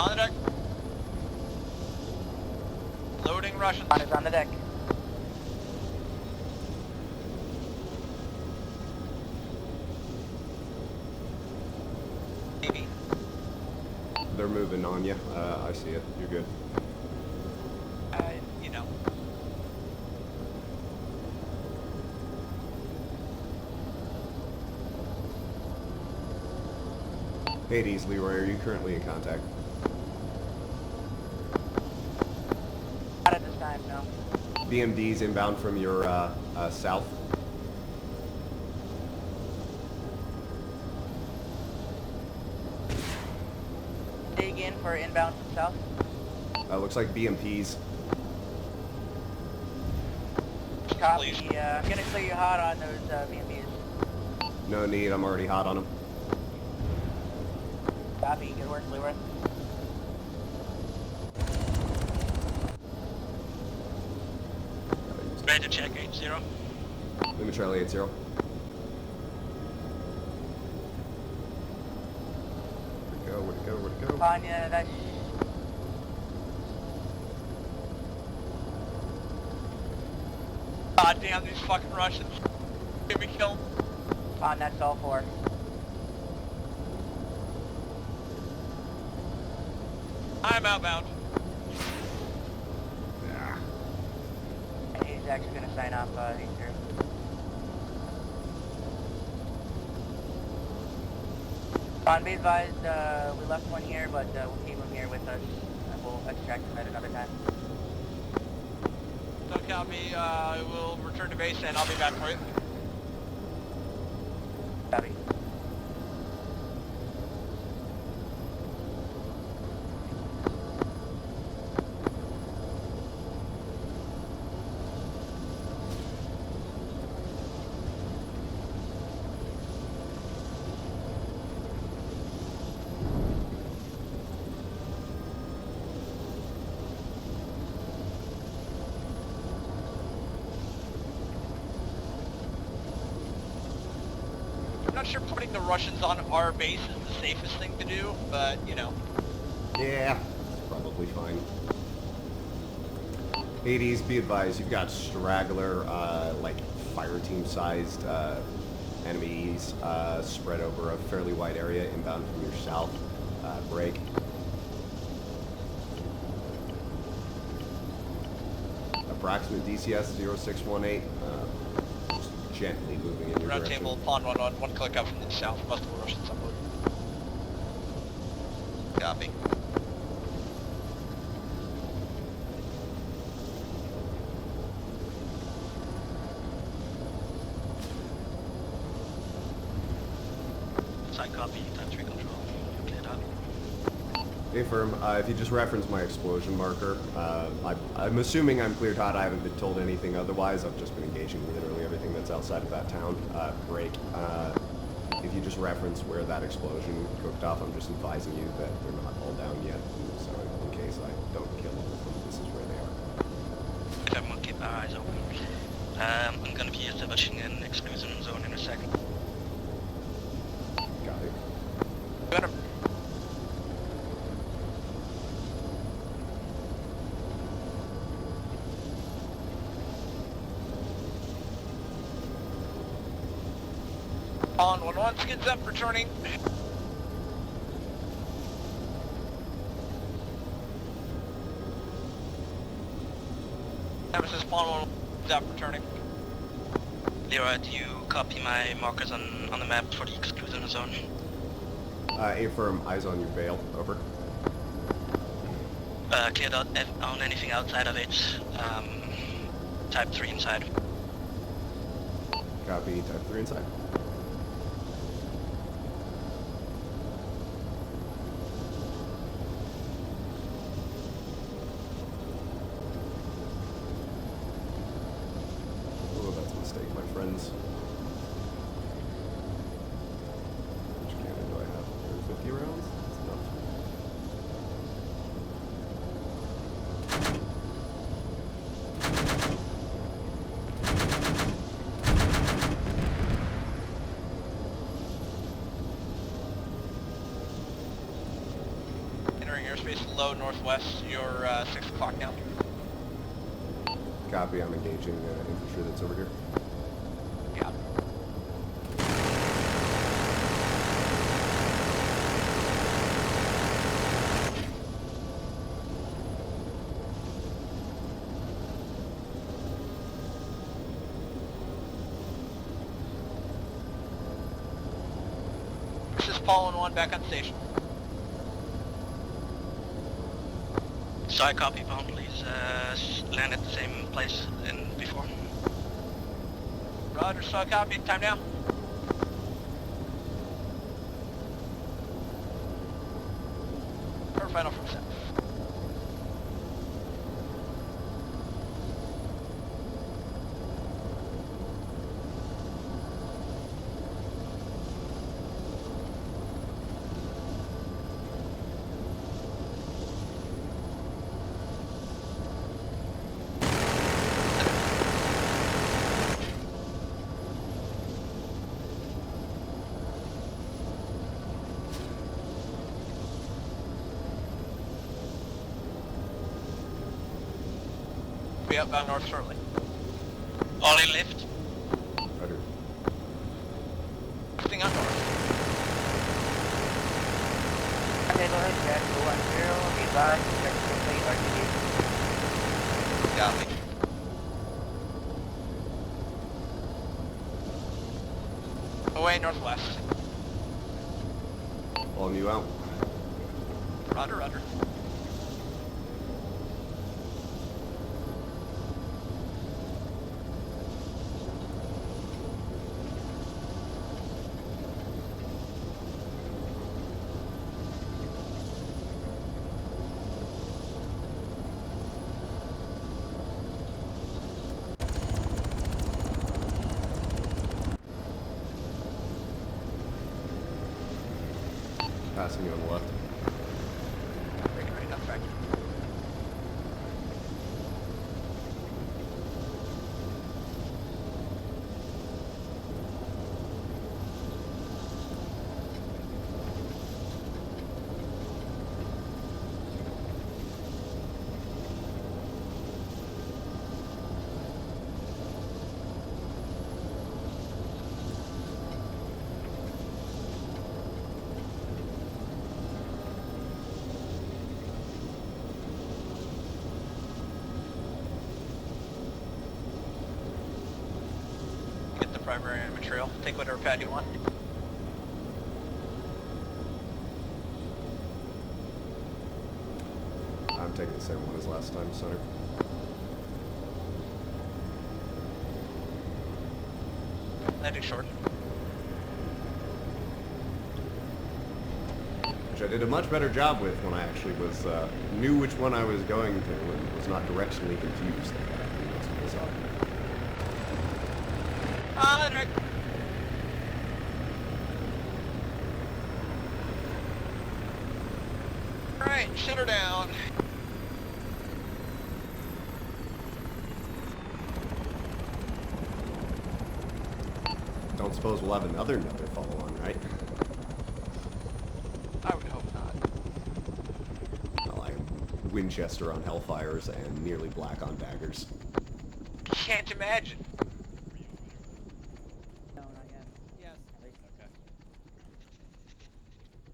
On the deck. Loading Russians. Con is on the deck. Maybe. They're moving on you. I see it. You're good. You know. Hades, Leroy, are you currently in contact? Not at this time, no. BMD's inbound from your south. Dig in for inbound from south. Looks like BMP's. Copy. Please. I'm gonna clear you hot on those BMPs. No need, I'm already hot on them. Copy. Good work, Leroy. Ready to check 8-0. Lima Charlie 80. Where'd it go? Where'd it go? Where'd it go? Panya, that's... God damn these fucking Russians. Get me killed. Pon, that's all 4. I'm outbound. Yeah. And he's actually gonna sign off these 2. Pon, be advised, we left one here, but we'll keep him here with us. And we'll extract him at another time. Don't count me. We'll return to base and I'll be back for you. Copy. I'm not sure putting the Russians on our base is the safest thing to do, but, you know. Yeah, probably fine. Hades, be advised, you've got straggler, like fire team sized enemies spread over a fairly wide area inbound from your south. Break. Approximate DCS 0618. gently moving in your Round direction. table, pawn 1-1, one click up from the south, multiple Russians on board. Copy. Side copy, type 3 control. You cleared out. Hey, firm. If you just reference my explosion marker, I'm assuming I'm cleared hot. I haven't been told anything otherwise. I've just been engaging literally everything that's outside of that town. Break. If you just reference where that explosion cooked off, I'm just advising you that they're not all down yet. So in case I don't kill all of them, this is where they are. Everyone keep our eyes open. I'm gonna be establishing an exclusion zone in a second. Got it. Got him. Pawn 1-1, skids up, returning. Nemesis, pawn 1-1, up, returning. Leroy, do you copy my markers on the map for the exclusion zone? A firm, eyes on your veil. Over. Cleared out on anything outside of it. Type 3 inside. Copy. Type 3 inside. Oh, that's a mistake, my friends. Which cannon do I have? 50 rounds? That's enough. Entering airspace low northwest, you're 6 o'clock now. Copy, I'm engaging infantry that's over here. Yeah. This is Paul 1-1, back on station. Side copy, Pawn, please land at the same place in before. Roger, so copy, time now. Or final from south. Be outbound north shortly. All in lift. Roger. Lifting on north. Table head, check 210, be advised, check complete RTD. Copy. Away northwest. All new out. Roger, roger. Passing you on the left. Breaking right down factory. primary material. Take whatever pad you want. I'm taking the same one as last time, Center. Landing short. Which I did a much better job with when I actually was knew which one I was going to and was not directionally confused. Right. Alright, shut her down. Don't suppose we'll have another follow-on, right? I would hope not. Well, I'm Winchester on Hellfires and nearly black on daggers. Can't imagine. No, not yet. Yes.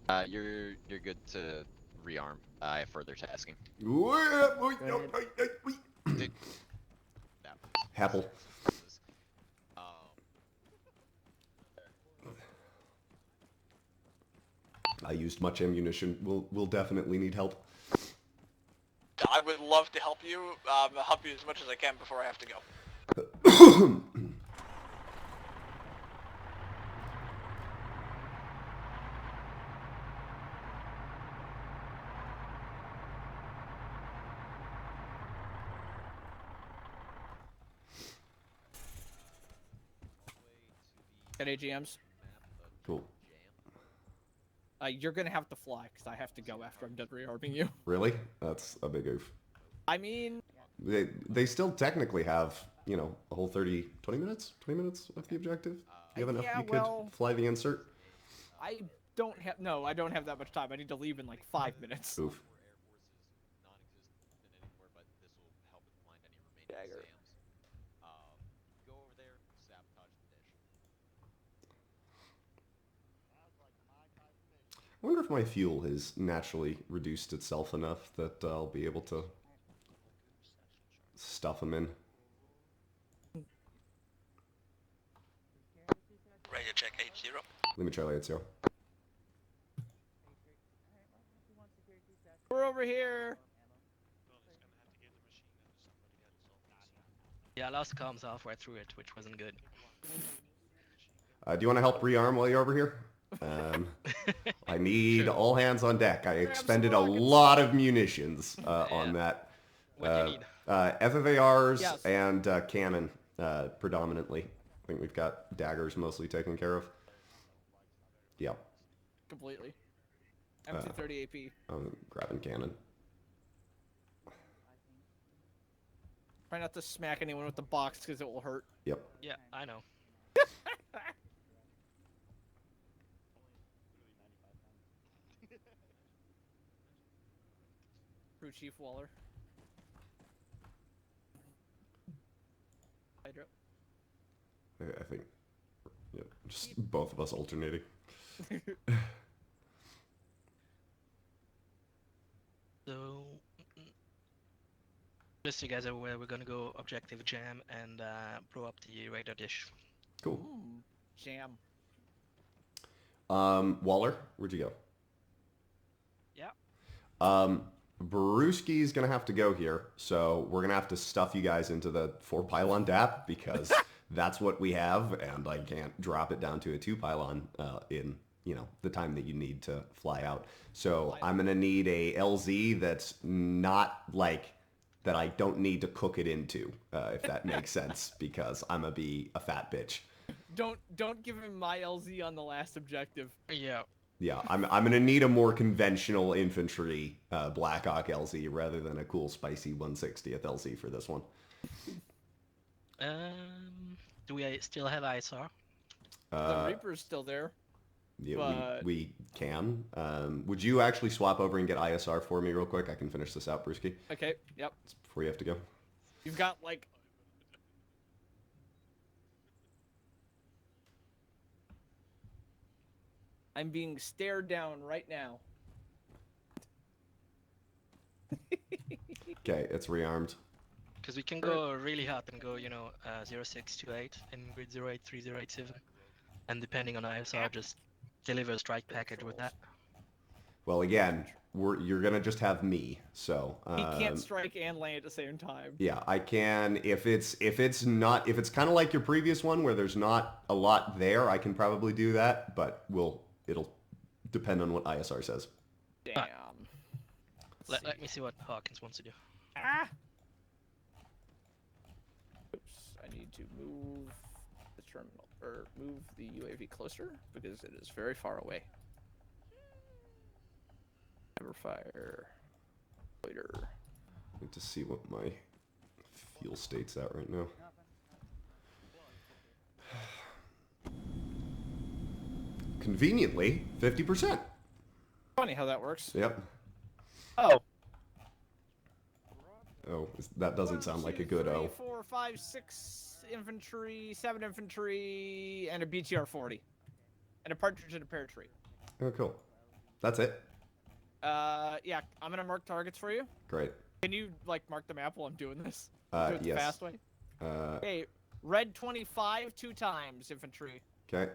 Okay. You're good to rearm. I have further tasking. Happel. I used much ammunition. We'll definitely need help. I would love to help you as much as I can before I have to go. Got AGMs? Cool. You're gonna have to fly, because I have to go after I'm done rearming you. Really? That's a big oof. I mean... They still technically have, you know, a whole 20 minutes? 20 minutes of the objective? You have enough yeah, you could well, fly the insert? I don't have... No, I don't have that much time. I need to leave in like 5 minutes. Oof. Dagger. Go over there, sabotage the dish. I wonder if my fuel has naturally reduced itself enough that I'll be able to stuff them in. Radio check 80. Lima Charlie at 0. We're over here! Yeah, I lost comms halfway through it, which wasn't good. Do you want to help rearm while you're over here? I need Sure. all hands on deck. I Grab expended a some rockets. lot of munitions on that. What do you need? FFARs Yes. and cannon predominantly. I think we've got daggers mostly taken care of. Yeah, Completely. M230 AP. I'm grabbing cannon. Try not to smack anyone with the box, because it will hurt. Yep. Yeah, I know. Crew Chief Waller. Hydro. I think. Yep. Just both of us alternating. So, just so you guys are aware, we're gonna go objective jam and blow up the radar dish. Cool. Ooh, jam. Waller, where'd you go? Yeah. Baruski's gonna have to go here, so we're gonna have to stuff you guys into the 4-pylon DAP because that's what we have, and I can't drop it down to a 2-pylon in, you know, the time that you need to fly out. So I'm gonna need a LZ that's not like that I don't need to cook it into, if that makes sense, because I'm gonna be a fat bitch. Don't give him my LZ on the last objective. Yeah. Yeah, I'm gonna need a more conventional infantry Blackhawk LZ rather than a cool spicy 160th LZ for this one. Do we still have ISR? The Reaper's still there. Yeah, but... we can. Would you actually swap over and get ISR for me real quick? I can finish this out, Brewski. Okay, yep. Before you have to go. You've got like... I'm being stared down right now. Okay, it's rearmed. Because we can go really hard and go, 0628 in grid 083087. And depending on ISR, just deliver a strike package with that. Well, again, you're gonna just have me, so. He can't strike and land at the same time. Yeah, I can. If it's kind of like your previous one where there's not a lot there, I can probably do that. But it'll depend on what ISR says. Damn. Let me see what Hawkins wants to do. Ah! Oops, I need to move the terminal, or move the UAV closer, because it is very far away. Never fire. Later. I need to see what my fuel state's at right now. Conveniently, 50%. Funny how that works. Yep. Oh. Oh, that doesn't sound like a good 3, 4, 5, 6 infantry, 7 infantry, and a BTR 40. And a partridge in a pear tree. Oh, cool. That's it? Yeah, I'm gonna mark targets for you. Great. Can you, like, mark the map while I'm doing this? Do it the Yes. fast way? Okay, red 25, 2 times, infantry. Okay.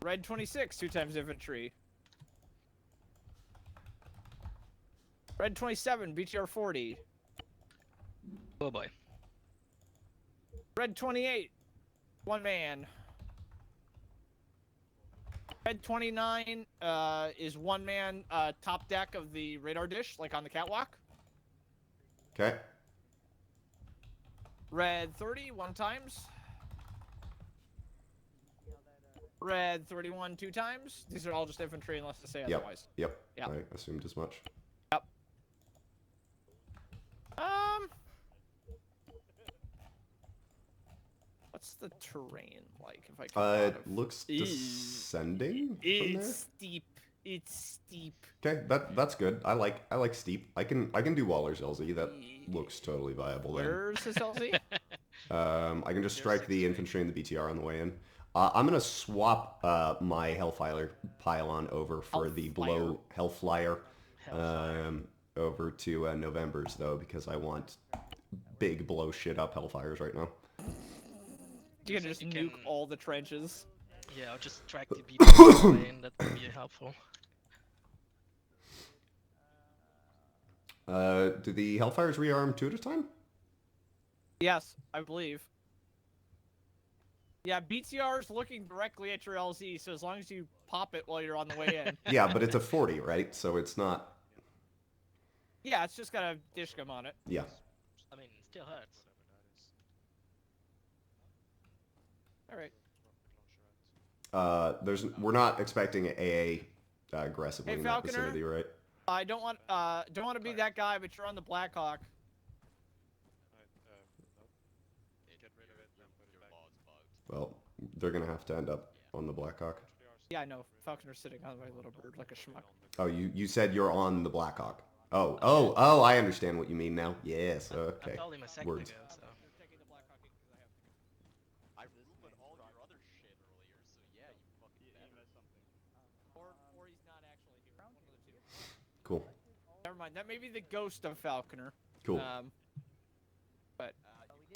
Red 26, 2 times infantry. Red 27, BTR 40. Oh boy. Red 28, 1 man. Red 29 is 1 man top deck of the radar dish, like on the catwalk. Okay. Red 30, 1 times. Red 31, 2 times. These are all just infantry unless they say otherwise. Yep. Yep. I assumed as much. Yep. What's the terrain like? If I can It looks descending from there. It's steep. It's steep. Okay, that's good. I like steep. I can do Waller's LZ. That looks totally viable then. Where's this LZ? I can just strike the infantry and the BTR on the way in. I'm gonna swap my Hellfire pylon over for the below Hellflyer over to November's though, because I want big blow shit up Hellfires right now. You can just nuke all the trenches. Yeah, I'll just track the people and that would be helpful. Do the Hellfires rearm 2 at a time? Yes, I believe. Yeah, BTR's looking directly at your LZ, so as long as you pop it while you're on the way in. Yeah, but it's a 40, right? So it's not... Yeah, it's just got a dishcom on it. Yeah. I mean, it still hurts. Alright. We're not expecting AA aggressively Hey, in that Falconer? vicinity, right? I don't want to be that guy, but you're on the Blackhawk. Well, they're gonna have to end up on the Blackhawk. Yeah, I know. Falconer's sitting on my little bird like a schmuck. Oh, you said you're on the Blackhawk. Oh, I understand what you mean now. Yes, okay. I told him a second Words. ago, so. I ruined all your other shit earlier, so yeah, you fucking better. Or he's not actually here. One of the two. Cool. Never mind. That may be the ghost of Falconer. Cool. But.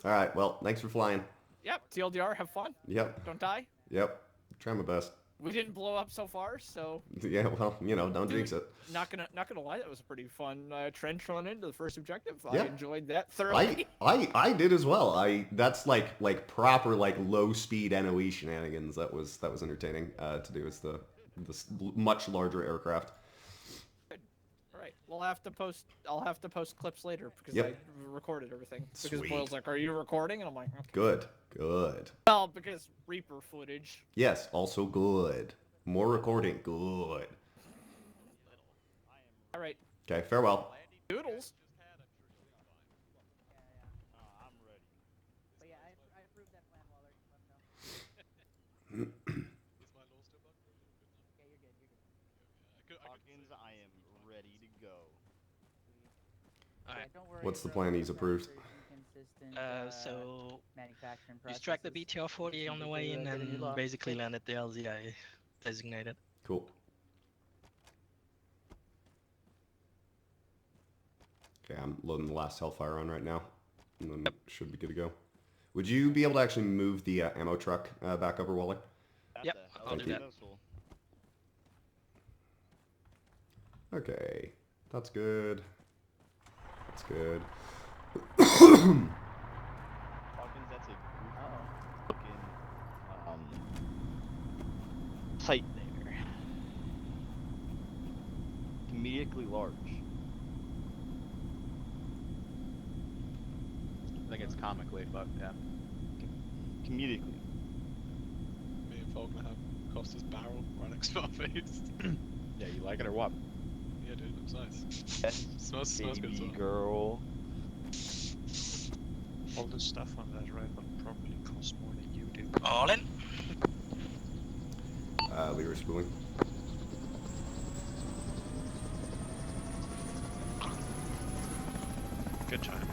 All right. Well, thanks for flying. Yep. TLDR. Have fun. Yep. Don't die. Yep. Try my best. We didn't blow up so far, so. Yeah. Well, don't jinx it. Not gonna lie. That was a pretty fun trench run into the first objective. Yeah. I enjoyed that thoroughly. I did as well. That's like proper like low speed NOE shenanigans. That was entertaining to do. It's the much larger aircraft. Right. I'll have to post clips later because Yep. I recorded everything. Because Sweet. Boyle's like, "Are you recording?" And I'm like, okay. Good. Well, because Reaper footage. Yes. Also good. More recording. Good. All right. Okay. Farewell. Doodles. But yeah, I approved that plan, Waller. Let me know. Okay, you're good. Hawkins, I am ready to go. Alright. Yeah, don't worry, What's the bro. plan he's approved? Inconsistent, So manufacturing you track the processes. BTR 40 on the way in Get a new and lock. basically land at the LZI designated. Cool. Okay, I'm loading the last Hellfire on right now, and then should be good to go. Would you be able to actually move the ammo truck back over, Waller? Yep, I'll do that. Okay, that's good. That's good. Hawkins, that's a looking site there. Comedically large. I think it's comically, but yeah. Comedically. Me and Faulkner have Costa's barrel right next to our face. Yeah, you like it or what? Yeah, dude, looks nice. Yes, smells good as baby well. girl. All the stuff on that rifle probably costs more than you do. All in. Leader spooling. Good timing.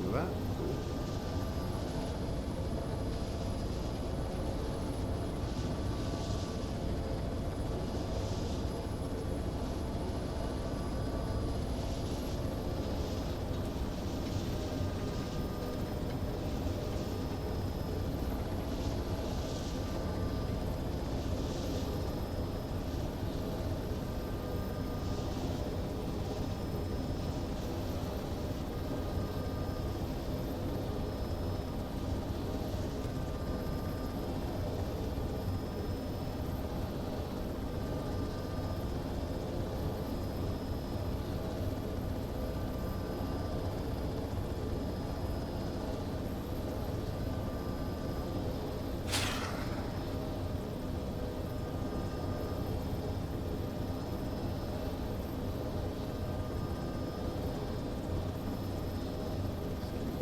Look at that. Cool.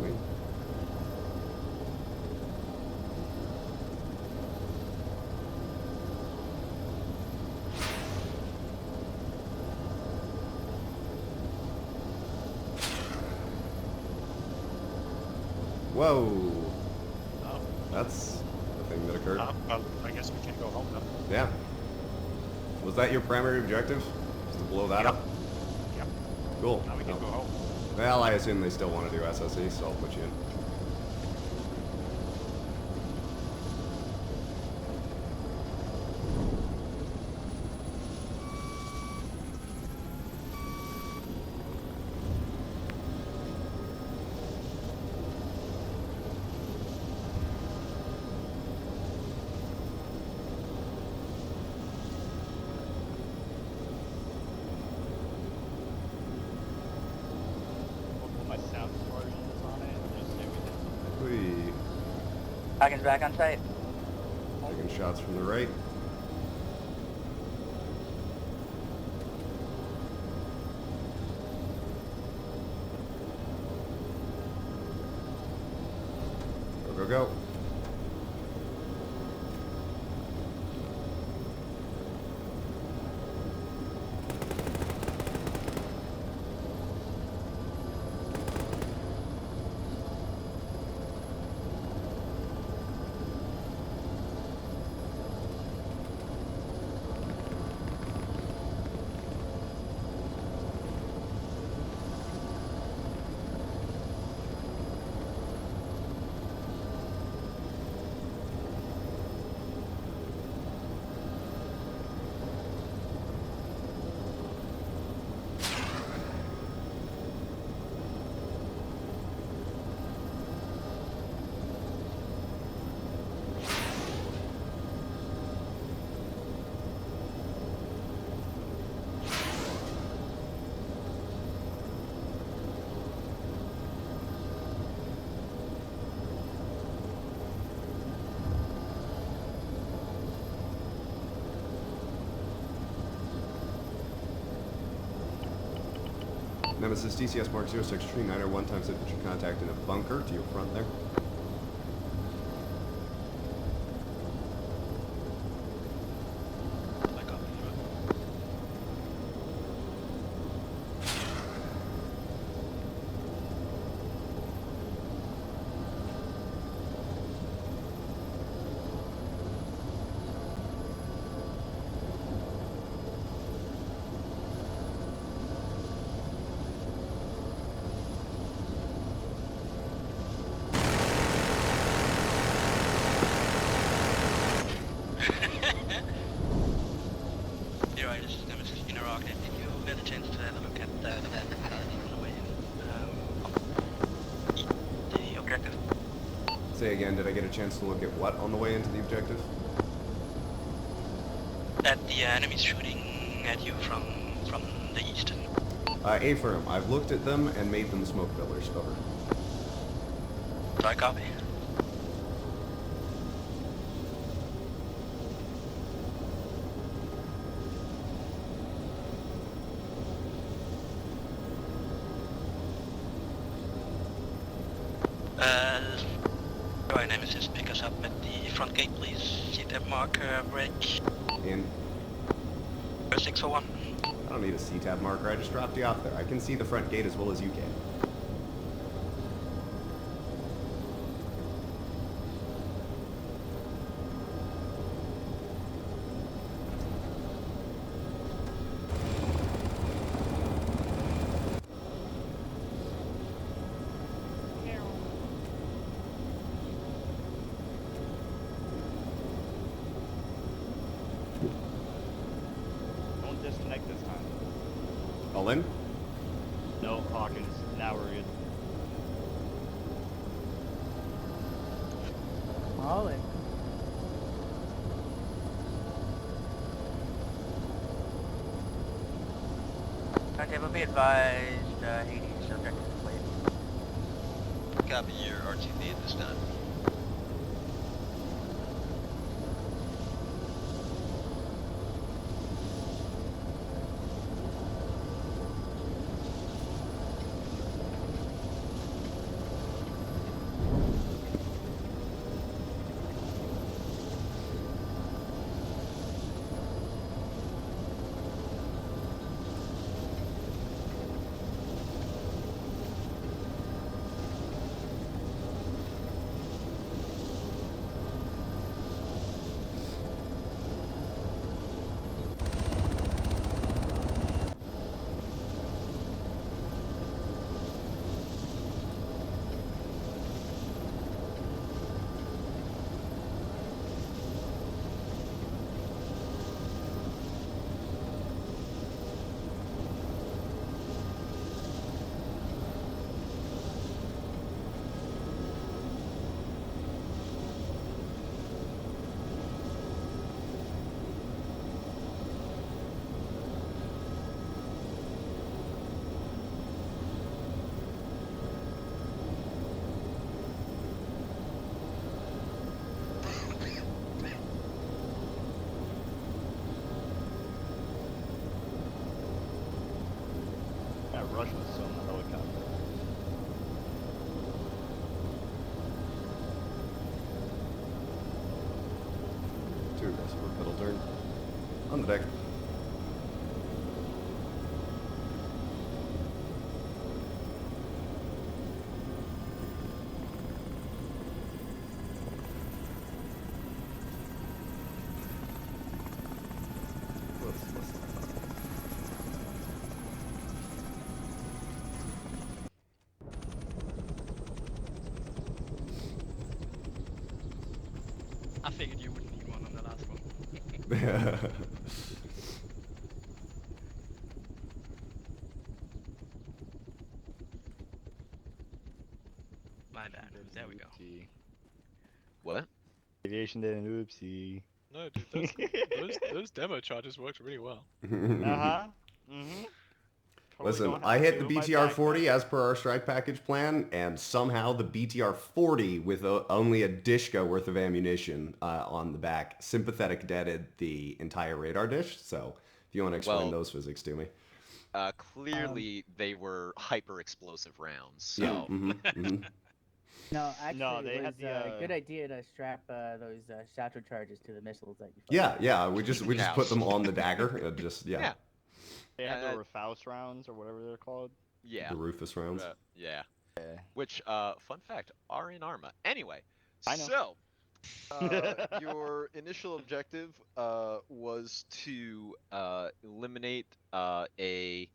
Wait. Whoa! Oh, That's the thing that occurred. well, I guess we can go home now. Yeah. Was that your primary objective? Just to blow that up? Yep. Cool. Now we can No. go home. Well, I assume they still want to do SSE, so I'll put you in. I'll put my sound margins on it and just say we did. Whee. Hawkins back on site. Taking shots from the right. Go, go, go. Nemesis DCS Mark 06 Tree 901 times infantry contact in a bunker to your front there. I copy. You're right, this is Nemesis Interactive. Did you get a chance to have a look at the on the way in? The objective? Say again, did I get a chance to look at what on the way into the objective? At the enemies shooting at you from the east. A-firm, I've looked at them and made them smoke fillers. Over. I copy. Right, Nemesis, pick us up at the front gate, please. See that marker break. In. 601. I don't need a C-tab marker, I just dropped you off there. I can see the front gate as well as you can. Don't disconnect this time. All in? No, Hawkins. Now we're good. All in. Timetable be advised, Hades, objective complete. Copy your RTB at this time. That Russian was still in the helicopter. Too aggressive for pedal turn. On the deck. I figured you wouldn't need one on the last one. My bad. There we go. What? Aviation did an oopsie. No, dude, those demo charges worked really well. Uh-huh. Mm-hmm. Listen, I hit the BTR-40 as per our strike package plan, and somehow the BTR-40 with only a Dishka worth of ammunition on the back sympathetic deaded the entire radar dish. So if you want to explain those physics to me. Clearly they were hyper explosive rounds. So. Yeah. No, actually, No, they it had was the, a good idea to strap those shatter charges to the missiles that you. Yeah. We just put them on the dagger. Yeah. They had the Rufus rounds or whatever they're called. Yeah. The Rufus rounds. Yeah. Yeah. Which, fun fact, are in Arma. Anyway, I know. so your initial objective was to eliminate a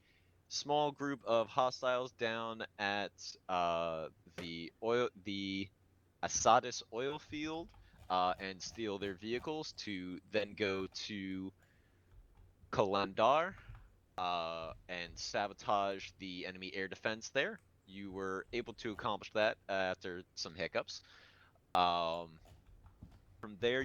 small group of hostiles down at the Asadis oil field and steal their vehicles to then go to Kalandar and sabotage the enemy air defense there. You were able to accomplish that after some hiccups. From there,